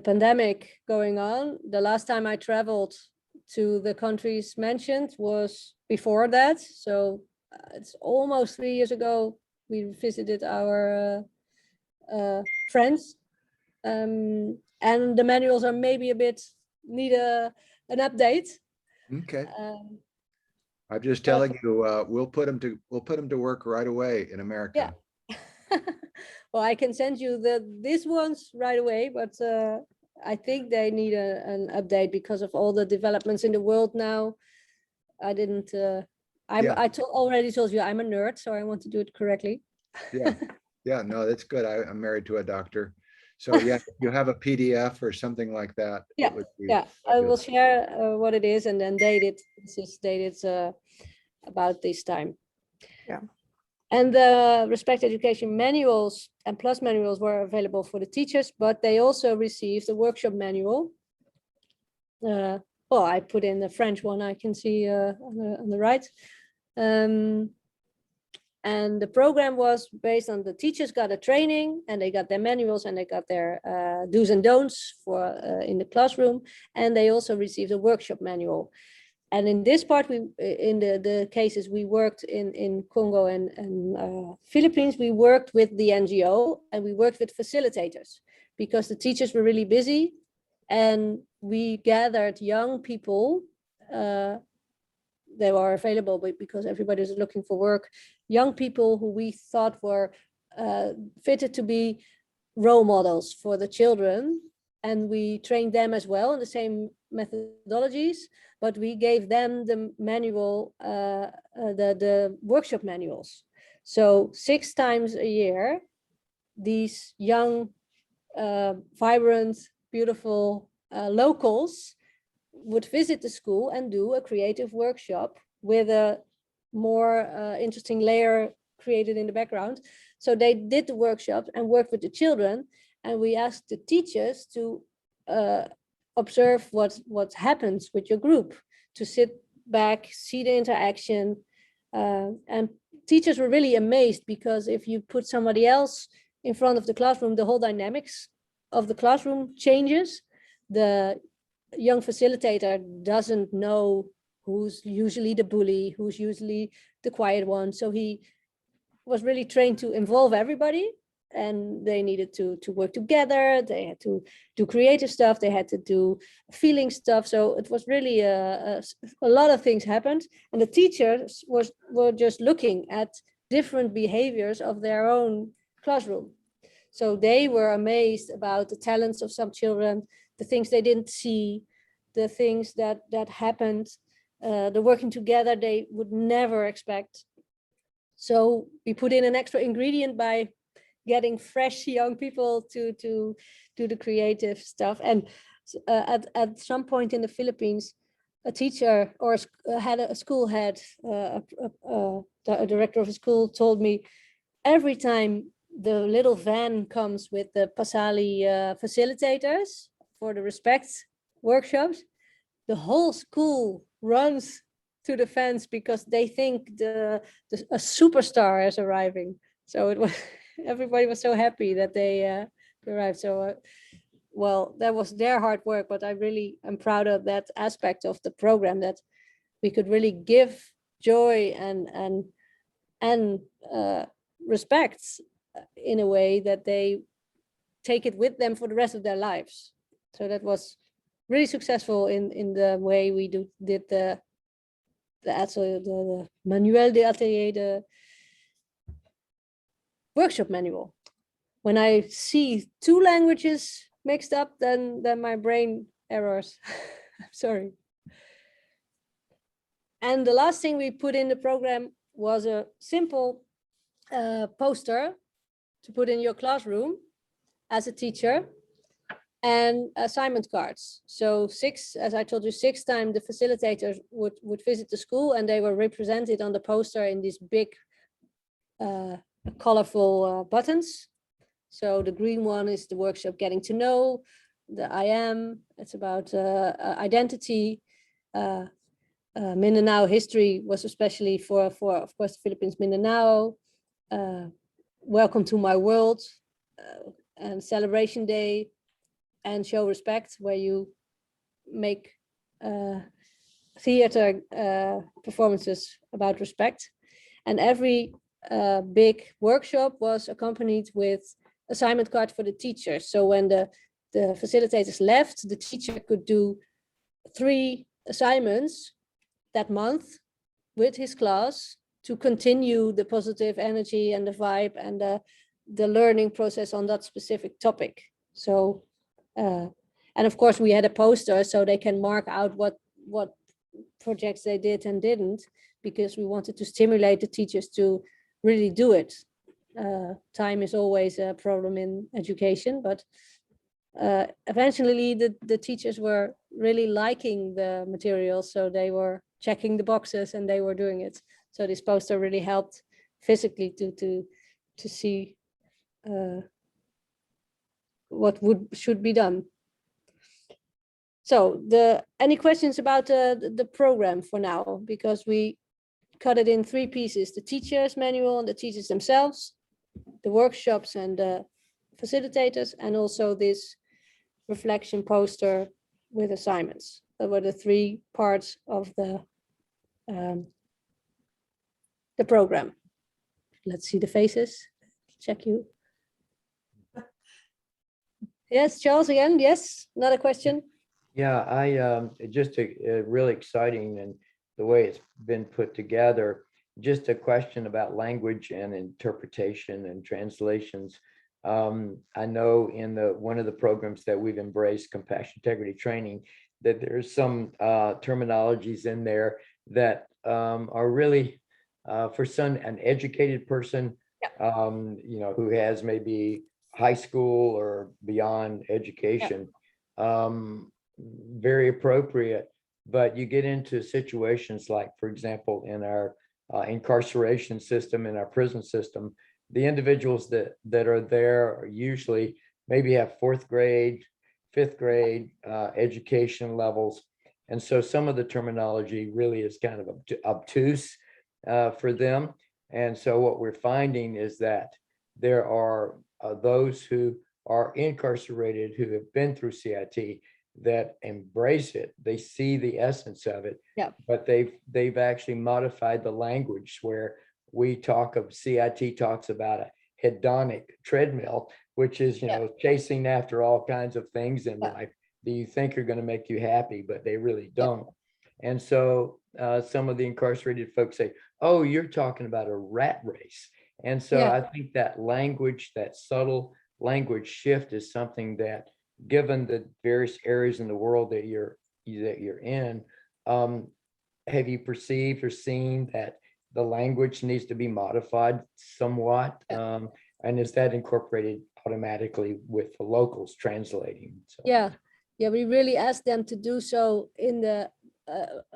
pandemic going on. The last time I traveled to the countries mentioned was before that. So it's almost 3 years ago we visited our friends. And the manuals are maybe a bit need an update. Okay. Um, I'm just telling you, we'll put them to work right away in America. well, I can send you these ones right away, but I think they need an update because of all the developments in the world now. I didn't. Already told you I'm a nerd, so I want to do it correctly. Yeah, no, that's good. I'm married to a doctor. So yeah, if you have a PDF or something like that. It would be I will share what it is and then date it. This is dated about this time. Yeah. And the Respect Education manuals and Plus manuals were available for the teachers, but they also received a workshop manual. Well, I put in the French one, I can see on the right. And the program was based on the teachers got a training, and they got their manuals, and they got their do's and don'ts for in the classroom, and they also received a workshop manual. And in this part, in the cases we worked in Congo and Philippines, we worked with the NGO and we worked with facilitators because the teachers were really busy, and we gathered young people. They were available because everybody was looking for work. Young people who we thought were fitted to be role models for the children, and we trained them as well in the same methodologies, but we gave them the manual, the workshop manuals. So 6 times a year, these young vibrant, beautiful locals would visit the school and do a creative workshop with a more interesting layer created in the background. So they did the workshop and worked with the children, and we asked the teachers to observe what happens with your group, to sit back, see the interaction, and teachers were really amazed, because if you put somebody else in front of the classroom, the whole dynamics of the classroom changes. The young facilitator doesn't know who's usually the bully, who's usually the quiet one. So he was really trained to involve everybody, and they needed to work together. They had to do creative stuff. They had to do feeling stuff. So it was really a lot of things happened, and the teachers were just looking at different behaviors of their own classroom. So they were amazed about the talents of some children, the things they didn't see, the things that happened, the working together they would never expect. So we put in an extra ingredient by getting fresh young people to do the creative stuff. And at some point in the Philippines, a teacher or a school head, a director of a school told me, every time the little van comes with the Pasali facilitators for the Respect workshops, the whole school runs to the fence because they think a superstar is arriving. So it was everybody was so happy that they arrived. So well, that was their hard work, but I really am proud of that aspect of the program, that we could really give joy and respect in a way that they take it with them for the rest of their lives. So that was really successful in the way we did the manuel de atelier, the workshop manual. When I see two languages mixed up, then my brain errors. I'm sorry. And the last thing we put in the program was a simple poster to put in your classroom as a teacher, and assignment cards. So as I told you, 6 times the facilitators would visit the school, and they were represented on the poster in these big colorful buttons. So the green one is the workshop Getting to Know. The I Am, it's about identity. Mindanao history was especially for of course, the Philippines, Mindanao. Welcome to My World, and Celebration Day, and Show Respect, where you make theater performances about respect. And every big workshop was accompanied with assignment card for the teachers. So when the facilitators left, the teacher could do 3 assignments that month with his class to continue the positive energy and the vibe and the learning process on that specific topic. So and of course we had a poster so they can mark out what projects they did and didn't, because we wanted to stimulate the teachers to really do it. Time is always a problem in education, but eventually the teachers were really liking the material, so they were checking the boxes and they were doing it. So this poster really helped physically to see what should be done. So any questions about the program for now? Because we cut it in 3 pieces: the teachers manual and the teachers themselves, the workshops and the facilitators, and also this reflection poster with assignments. That were the 3 parts of the program. Let's see the faces. Check you. Yes, Charles again. Yes, another question. Yeah, just really exciting, and the way it's been put together. Just a question about language and interpretation and translations. I know in one of the programs that we've embraced, compassion integrity training, that there's some terminologies in there that are really for an educated person, who has maybe high school or beyond education. Very appropriate, but you get into situations like, for example, in our incarceration system, in our prison system, the individuals that are there are usually maybe have fourth grade, fifth grade education levels. And so some of the terminology really is kind of obtuse for them. And so what we're finding is that there are those who are incarcerated who have been through CIT that embrace it. They see the essence of it, but they've actually modified the language where we talk of CIT talks about a hedonic treadmill, which is, chasing after all kinds of things in life that you think are going to make you happy, but they really don't. And so some of the incarcerated folks say, oh, you're talking about a rat race. And so I think that language, that subtle language shift is something that, given the various areas in the world that you're in, have you perceived or seen that the language needs to be modified somewhat? And is that incorporated automatically with the locals translating? So. Yeah, we really asked them to do so in the,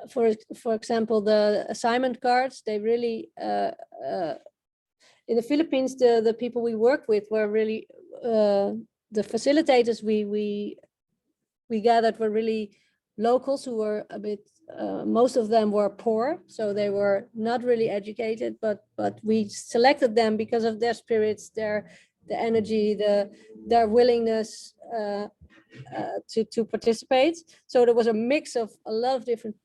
for example, the assignment cards. They really, in the Philippines, the people we work with were really, the facilitators we gathered were really locals who were a bit, most of them were poor, so they were not really educated, but we selected them because of their spirits, the energy, their willingness to participate. So there was a mix of a lot of different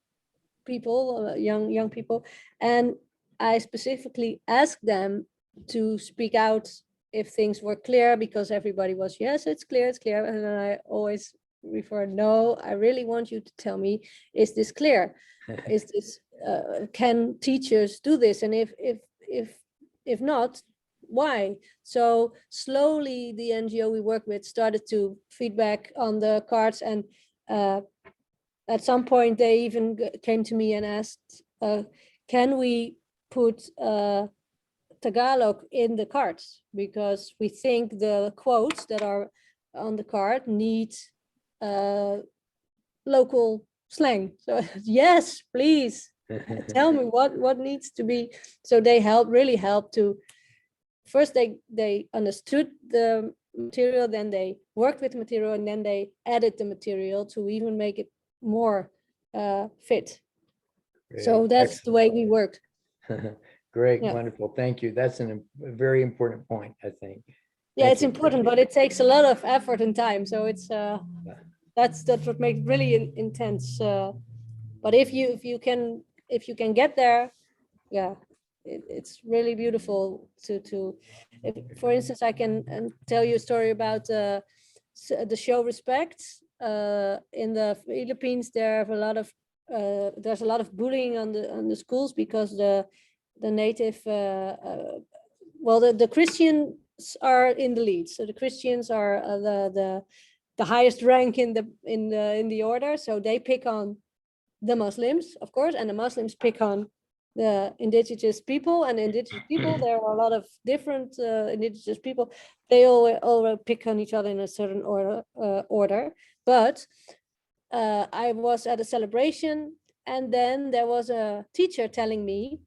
people, young people, and I specifically asked them to speak out if things were clear, because everybody was, yes, it's clear, and then I always refer, no, I really want you to tell me, is this clear? Is this can teachers do this? And if not, why? So slowly the NGO we work with started to feedback on the cards, and at some point they even came to me and asked, can we put Tagalog in the cards, because we think the quotes that are on the card need local slang. So yes, please tell me what needs to be. So they really helped to, first they understood the material, then they worked with the material, and then they added the material to even make it more fit. Great. So that's Excellent. the way we worked. Great, wonderful. Thank you. That's a very important point, I think. Yeah, Thank it's you. important, but it takes a lot of effort and time. So it's that's what makes it really intense. But if you can get there, it's really beautiful to for instance, I can tell you a story about the show Respect. In the Philippines, there's a lot of bullying on the schools, because the native the Christians are in the lead. So the Christians are the highest rank in the order. So they pick on the Muslims, of course, and the Muslims pick on the indigenous people. And indigenous people, there are a lot of different indigenous people. They all pick on each other in a certain order. But I was at a celebration, and then there was a teacher telling me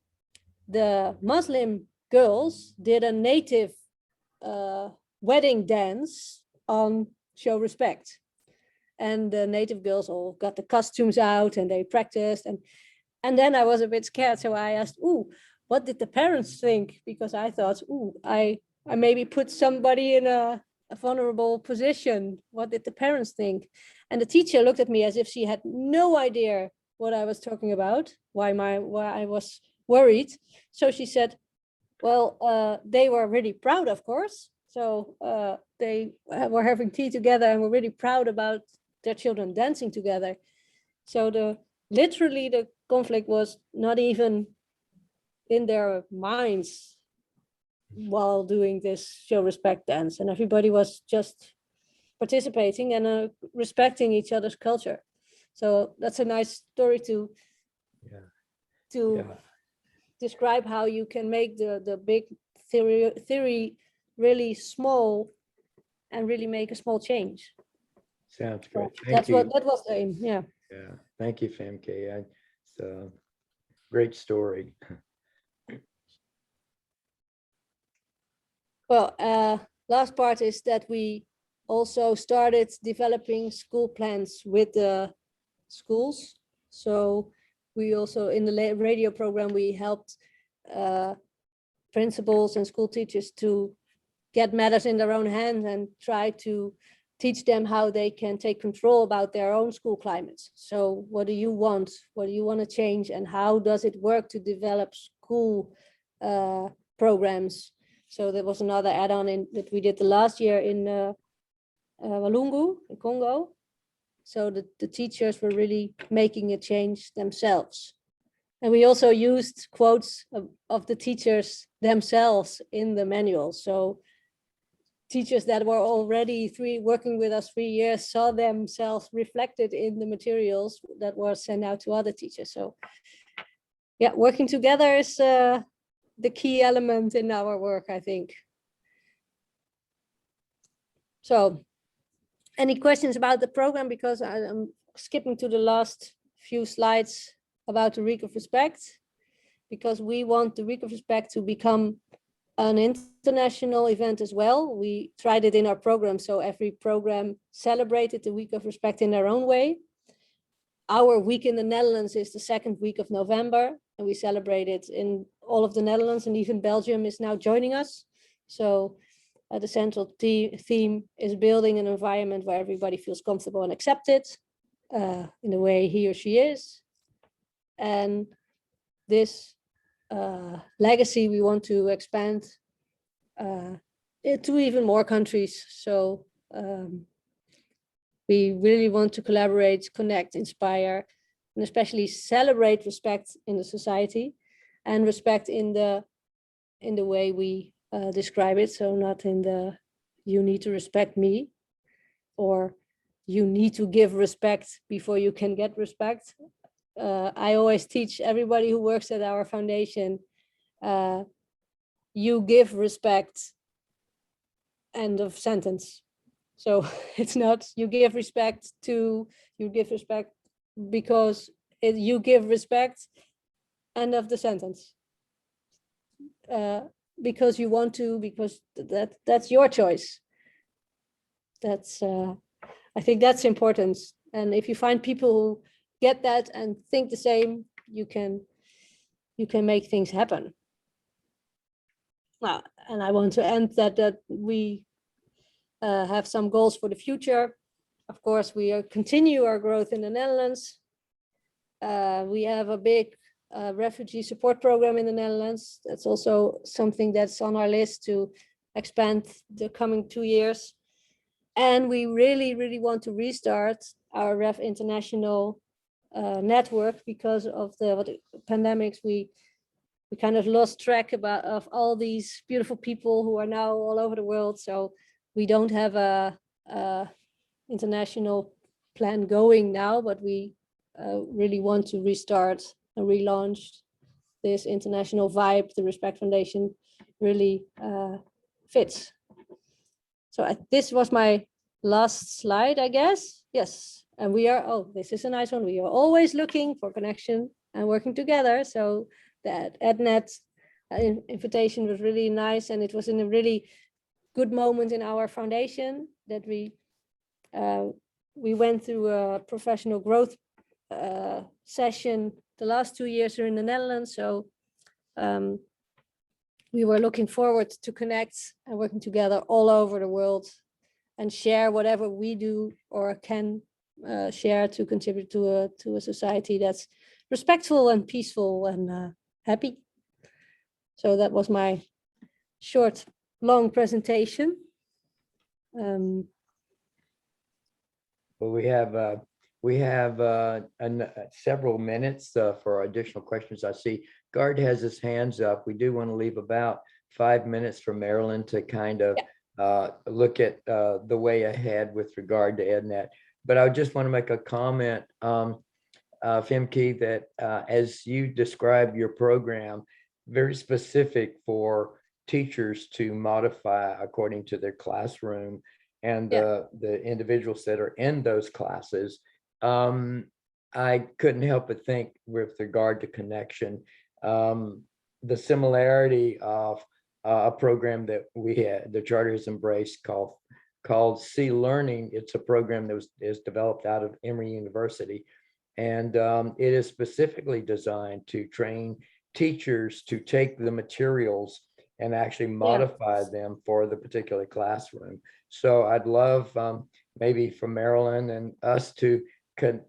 the Muslim girls did a native wedding dance on Show Respect. And the native girls all got the costumes out and they practiced. And then I was a bit scared. So I asked, what did the parents think? Because I thought, I maybe put somebody in a vulnerable position. What did the parents think? And the teacher looked at me as if she had no idea what I was talking about, why I was worried. So she said, well, they were really proud, of course. So they were having tea together and were really proud about their children dancing together. So literally the conflict was not even in their minds while doing this Show Respect dance, and everybody was just participating and respecting each other's culture. So that's a nice story to describe how you can make the big theory really small and really make a small change. Sounds So great. that's Thank you. what that was the aim. Yeah. Yeah, thank you, Femke. It's a great story. Well, last part is that we also started developing school plans with the schools. So we also, in the radio program, we helped principals and school teachers to get matters in their own hands and try to teach them how they can take control about their own school climates. So what do you want? What do you want to change? And how does it work to develop school programs? So there was another add-on that we did the last year in Walungu, in Congo. So the teachers were really making a change themselves. And we also used quotes of the teachers themselves in the manual. So teachers that were already working with us 3 years saw themselves reflected in the materials that were sent out to other teachers. So yeah, working together is the key element in our work, I think. So any questions about the program? Because I'm skipping to the last few slides about the Week of Respect, because we want the Week of Respect to become an international event as well. We tried it in our program, so every program celebrated the Week of Respect in their own way. Our week in the Netherlands is the second week of November, and we celebrate it in all of the Netherlands, and even Belgium is now joining us. So the central theme is building an environment where everybody feels comfortable and accepted in the way he or she is. And this legacy we want to expand to even more countries. So we really want to collaborate, connect, inspire, and especially celebrate respect in the society, and respect in the way we describe it. So not in the you need to respect me, or you need to give respect before you can get respect. I always teach everybody who works at our foundation, you give respect, end of sentence. So it's not you give respect because you give respect, end of the sentence. Because you want to, because that's your choice. That's I think that's important. And if you find people who get that and think the same, you can make things happen. Well, and I want to end that we have some goals for the future. Of course, we continue our growth in the Netherlands. We have a big refugee support program in the Netherlands. That's also something that's on our list to expand the coming 2 years. And we really, really want to restart our Ref International network because of the pandemics. We kind of lost track of all these beautiful people who are now all over the world. So we don't have a international plan going now, but we really want to restart and relaunch this international vibe. The Respect Foundation really fits. So this was my last slide, I guess. Yes, and we are, oh, this is a nice one. We are always looking for connection and working together. So that EdNet invitation was really nice, and it was in a really good moment in our foundation that we went through a professional growth session the last 2 years here in the Netherlands. So we were looking forward to connect and working together all over the world and share whatever we do or can share to contribute to a society that's respectful and peaceful and happy. So that was my short, long presentation. Well, we have several minutes for additional questions. I see Gard has his hands up. We do want to leave about 5 minutes for Marilyn to kind of look at the way ahead with regard to EdNet. But I just want to make a comment, Femke, that as you describe your program, very specific for teachers to modify according to their classroom and Yeah. the individuals that are in those classes, I couldn't help but think with regard to connection, the similarity of a program that we had, the charter has embraced called C Learning. It's a program that is developed out of Emory University. And it is specifically designed to train teachers to take the materials and actually modify them for the particular classroom. So I'd love maybe for Marilyn and us to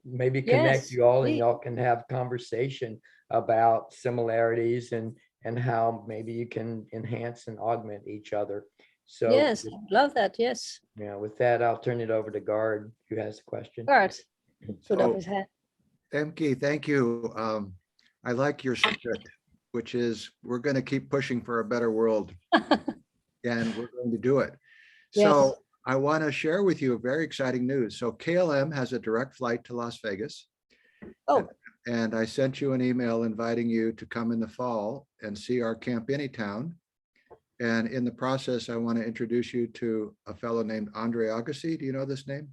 maybe connect Yes, you all, and please. y'all can have conversation about similarities and how maybe you can enhance and augment each other. So Yes, I love that. Yes. yeah, with that, I'll turn it over to Gard, who has a question. Bart put up So, his hand. Femke, thank you. I like your spirit, which is we're going to keep pushing for a better world, and we're going to do it. Yes. So I want to share with you a very exciting news. So KLM has a direct flight to Las Vegas. Oh, And I sent you an email inviting you to come in the fall and see our Camp Anytown. And in the process, I want to introduce you to a fellow named Andre Agassi. Do you know this name?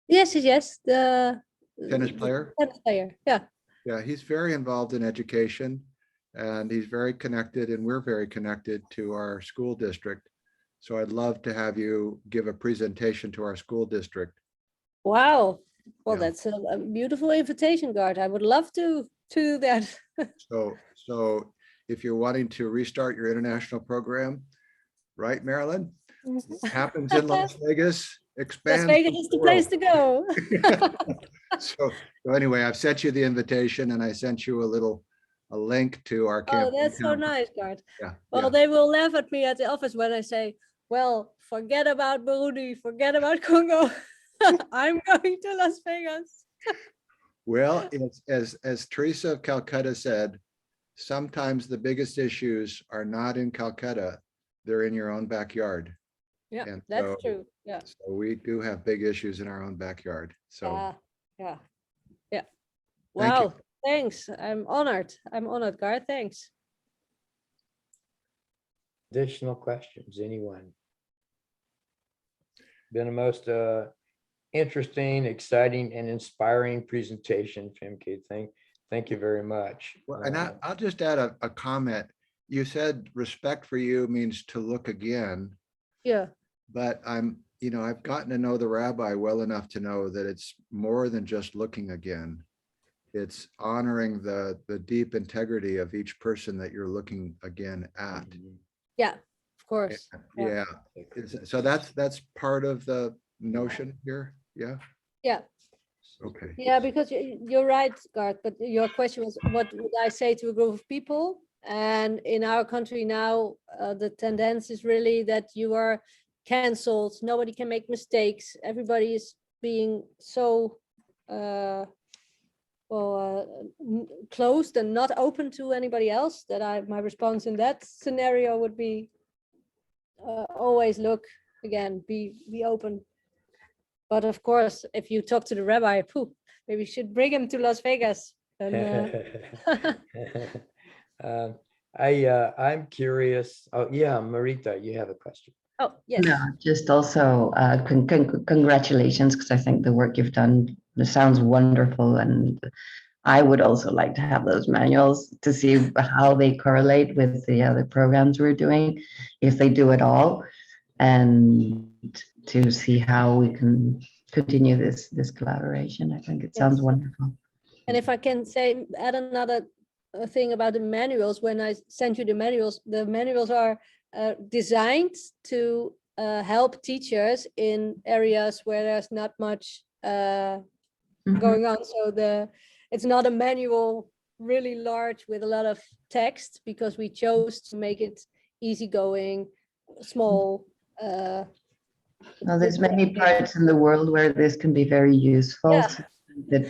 yes, yes, yes. The Tennis player? Tennis player. Yeah. Yeah, he's very involved in education, and he's very connected, and we're very connected to our school district. So I'd love to have you give a presentation to our school district. Wow. Well, Yeah. that's a beautiful invitation, Gard. I would love to do that. So if you're wanting to restart your international program, right, Marilyn? What happens in Las Vegas expands. Las Vegas is the place to go. So anyway, I've sent you the invitation, and I sent you a link to our Oh, camp. that's so nice, Gard. Yeah. Well, Yeah. they will laugh at me at the office when I say, well, forget about Burundi, forget about Congo. I'm going to Las Vegas. Well, it's, as Teresa of Calcutta said, sometimes the biggest issues are not in Calcutta, they're in your own backyard. Yeah, And that's so- true. Yeah. So we do have big issues in our own backyard. So Yeah. Yeah. Thank you. Wow. Thanks. I'm honored. Gard. Thanks. Additional questions, anyone? Been a most interesting, exciting, and inspiring presentation, Femke. Thank you very much. Well, and I'll just add a comment. You said respect for you means to look again, Yeah. but I've gotten to know the rabbi well enough to know that it's more than just looking again. It's honoring the deep integrity of each person that you're looking again at. Yeah. Of course. Yeah. So that's part of the notion here. Yeah. Yeah. Okay. Yeah, because you're right, Gard, but your question was, what would I say to a group of people? And in our country now, the tendency is really that you are canceled. Nobody can make mistakes. Everybody is being so closed and not open to anybody else, that my response in that scenario would be always look again, be open. But of course, if you talk to the rabbi, maybe you should bring him to Las Vegas. And, I'm curious. Oh, yeah, Marita, you have a question. oh, yes. No, just also congratulations, because I think the work you've done, it sounds wonderful. And I would also like to have those manuals to see how they correlate with the other programs we're doing, if they do at all, and to see how we can continue this collaboration. I think it sounds Yes. wonderful. And if I can add another thing about the manuals, when I sent you the manuals are designed to help teachers in areas where there's not much going on. So it's not a manual really large with a lot of text, because we chose to make it easygoing, small. Well, there's many parts in the world where this can be very useful. Yeah. So that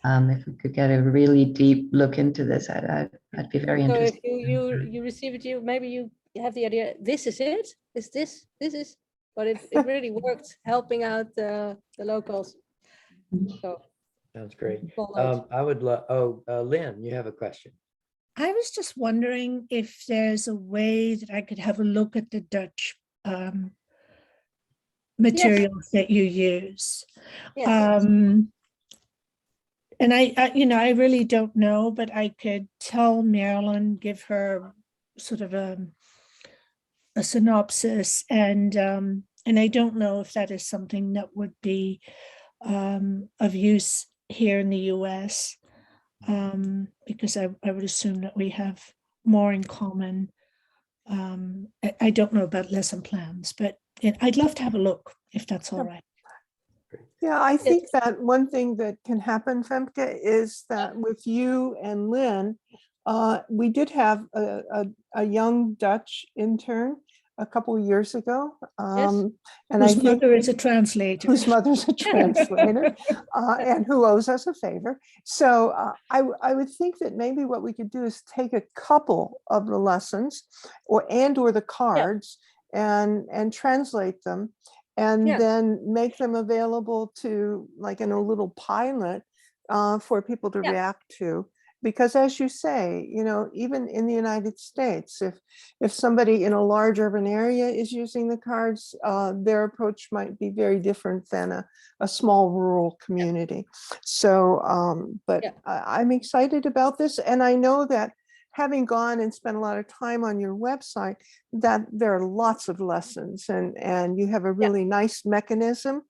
if we could get a really deep look into this, I'd be very So interested. if you receive it, maybe you have the idea, this is it, this is, but it really worked helping out the locals. So Sounds great. follow it. I would love, Lynn, you have a question. I was just wondering if there's a way that I could have a look at the Dutch materials that you use. Yes. And I really don't know, but I could tell Marilyn, give her sort of a synopsis, and I don't know if that is something that would be of use here in the US, because I would assume that we have more in common. I don't know about lesson plans, but I'd love to have a look if that's all right. Yeah, I think that one thing that can happen, Femke, is that with you and Lynn, we did have a young Dutch intern a couple of years ago. And Whose I think mother is a translator. whose mother's a translator and who owes us a favor. So I would think that maybe what we could do is take a couple of the lessons or the cards and translate them, and then make them available to, like, in a little pilot for people to react to. Because as you say, you know, even in the United States, if somebody in a large urban area is using the cards, their approach might be very different than a small rural community. So, but I'm excited about this. And I know that having gone and spent a lot of time on your website, that there are lots of lessons, and you have a really nice mechanism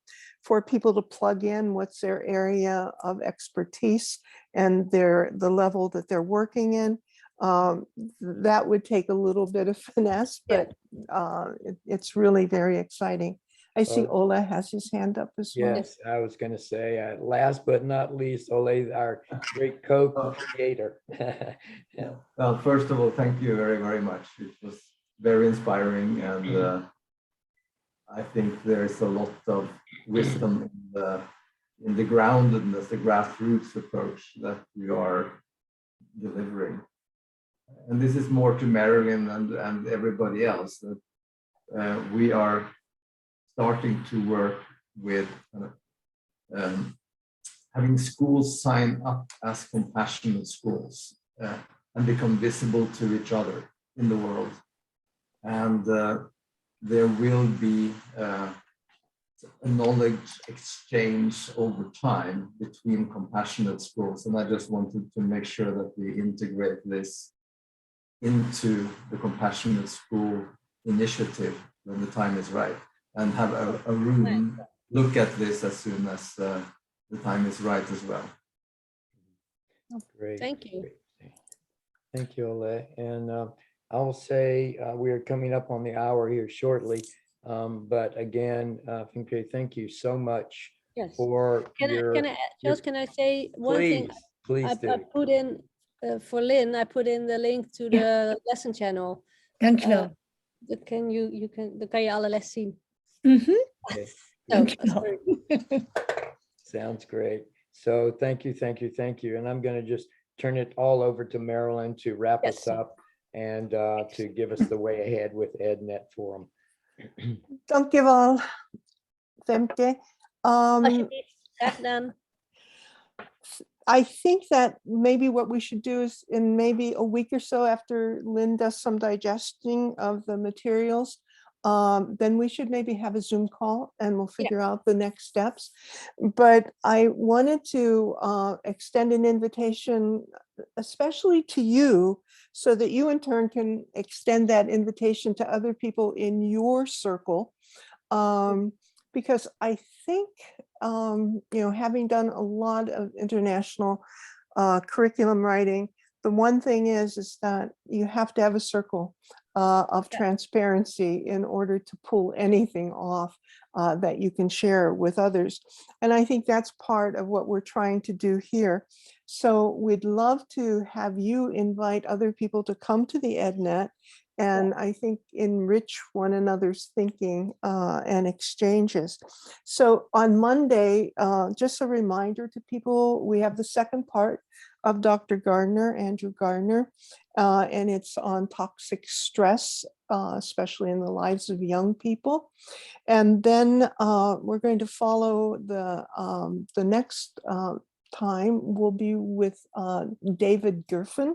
for people to plug in what's their area of expertise and the level that they're working in. That would take a little bit of finesse, but it's really very exciting. I see Ola has his hand up as well. Yes, I was going to say, last but not least, Ole, our great co-creator. Yeah. Well, first of all, thank you very, very much. It was very inspiring, and I think there is a lot of wisdom in the groundedness, the grassroots approach that we are delivering. And this is more to Marilyn and everybody else, that we are starting to work with having schools sign up as compassionate schools and become visible to each other in the world. And there will be a knowledge exchange over time between compassionate schools. And I just wanted to make sure that we integrate this into the compassionate school initiative when the time is right, and have a room look at this as soon as the time is right as well. Great. Thank you. Thank you, Ole. And I'll say we are coming up on the hour here shortly. But again, Femke, thank you so much for Can I say one thing? Please do. I put in for Lynn, I put in the link to the lesson channel. Dank je wel. Dan kan je alle les zien. Okay. Dankjewel. Sounds great. So thank you. And I'm going to just turn it all over to Marilyn to wrap us up and to give us the way ahead with EdNet Forum. Dankjewel, Femke. Graag gedaan. I think that maybe what we should do is, in maybe a week or so after Lynn does some digesting of the materials, then we should maybe have a Zoom call and we'll figure out the next steps. But I wanted to extend an invitation, especially to you, so that you in turn can extend that invitation to other people in your circle. Because I think, you know, having done a lot of international curriculum writing, the one thing is that you have to have a circle of transparency in order to pull anything off that you can share with others. And I think that's part of what we're trying to do here. So we'd love to have you invite other people to come to the EdNet and I think enrich one another's thinking and exchanges. So on Monday, just a reminder to people, we have the second part of Dr. Gardner, Andrew Gardner, and it's on toxic stress, especially in the lives of young people. And then we're going to follow the next time will be with David Gerfen,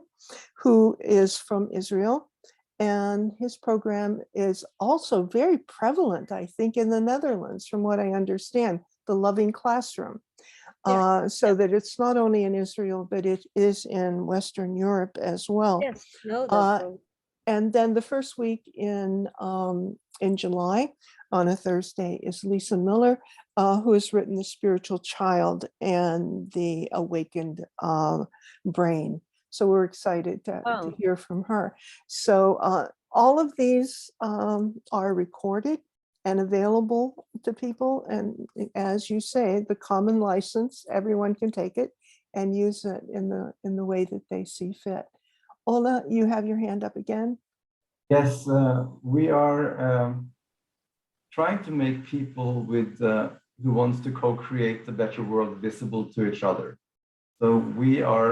who is from Israel. And his program is also very prevalent, I think, in the Netherlands, from what I understand, the Loving Classroom. So that it's not only in Israel, but it is in Western Europe as well. Yes, no, Uh, that's so. And then the first week in July, on a Thursday, is Lisa Miller, who has written The Spiritual Child and The Awakened Brain. So we're excited to Wow. hear from her. So all of these are recorded and available to people. And as you say, the common license, everyone can take it and use it in the way that they see fit. Ola, you have your hand up again. Yes, we are trying to make people with who wants to co-create a better world visible to each other. So we are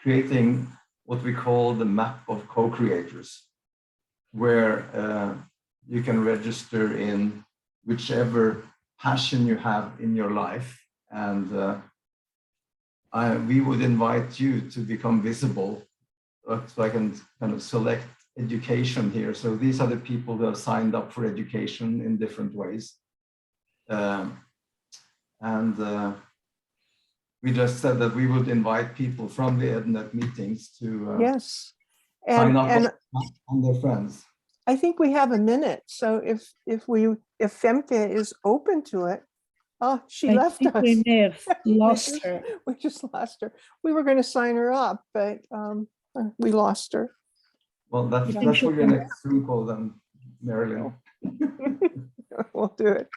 creating what we call the map of co-creators, where you can register in whichever passion you have in your life. And we would invite you to become visible. So I can kind of select education here. So these are the people who have signed up for education in different ways. We just said that we would invite people from the EdNet meetings to Yes. sign up And on their friends. I think we have a minute. So if Femke is open to it, oh, she I left think us. we may have We lost just- her. We just lost her. We were going to sign her up, but we lost her. Well, that's think for she'll your come next Zoom call then, Marilyn. We'll do it.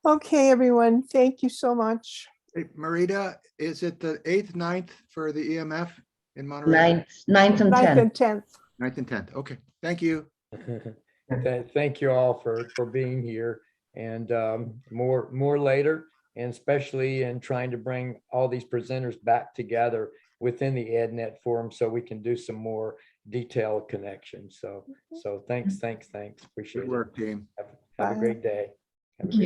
Okay, everyone. Thank you so much. Hey, Marita, is it the 8th, 9th for the EMF in Monterey? 9th and 9th 10th. and 10th. 9th and 10th. Okay, thank you. Thank you all for being here, and more later, and especially in trying to bring all these presenters back together within the EdNet forum so we can do some more detailed connections. So thanks. Appreciate Good it. work, team. Have a Bye. great day. Have a great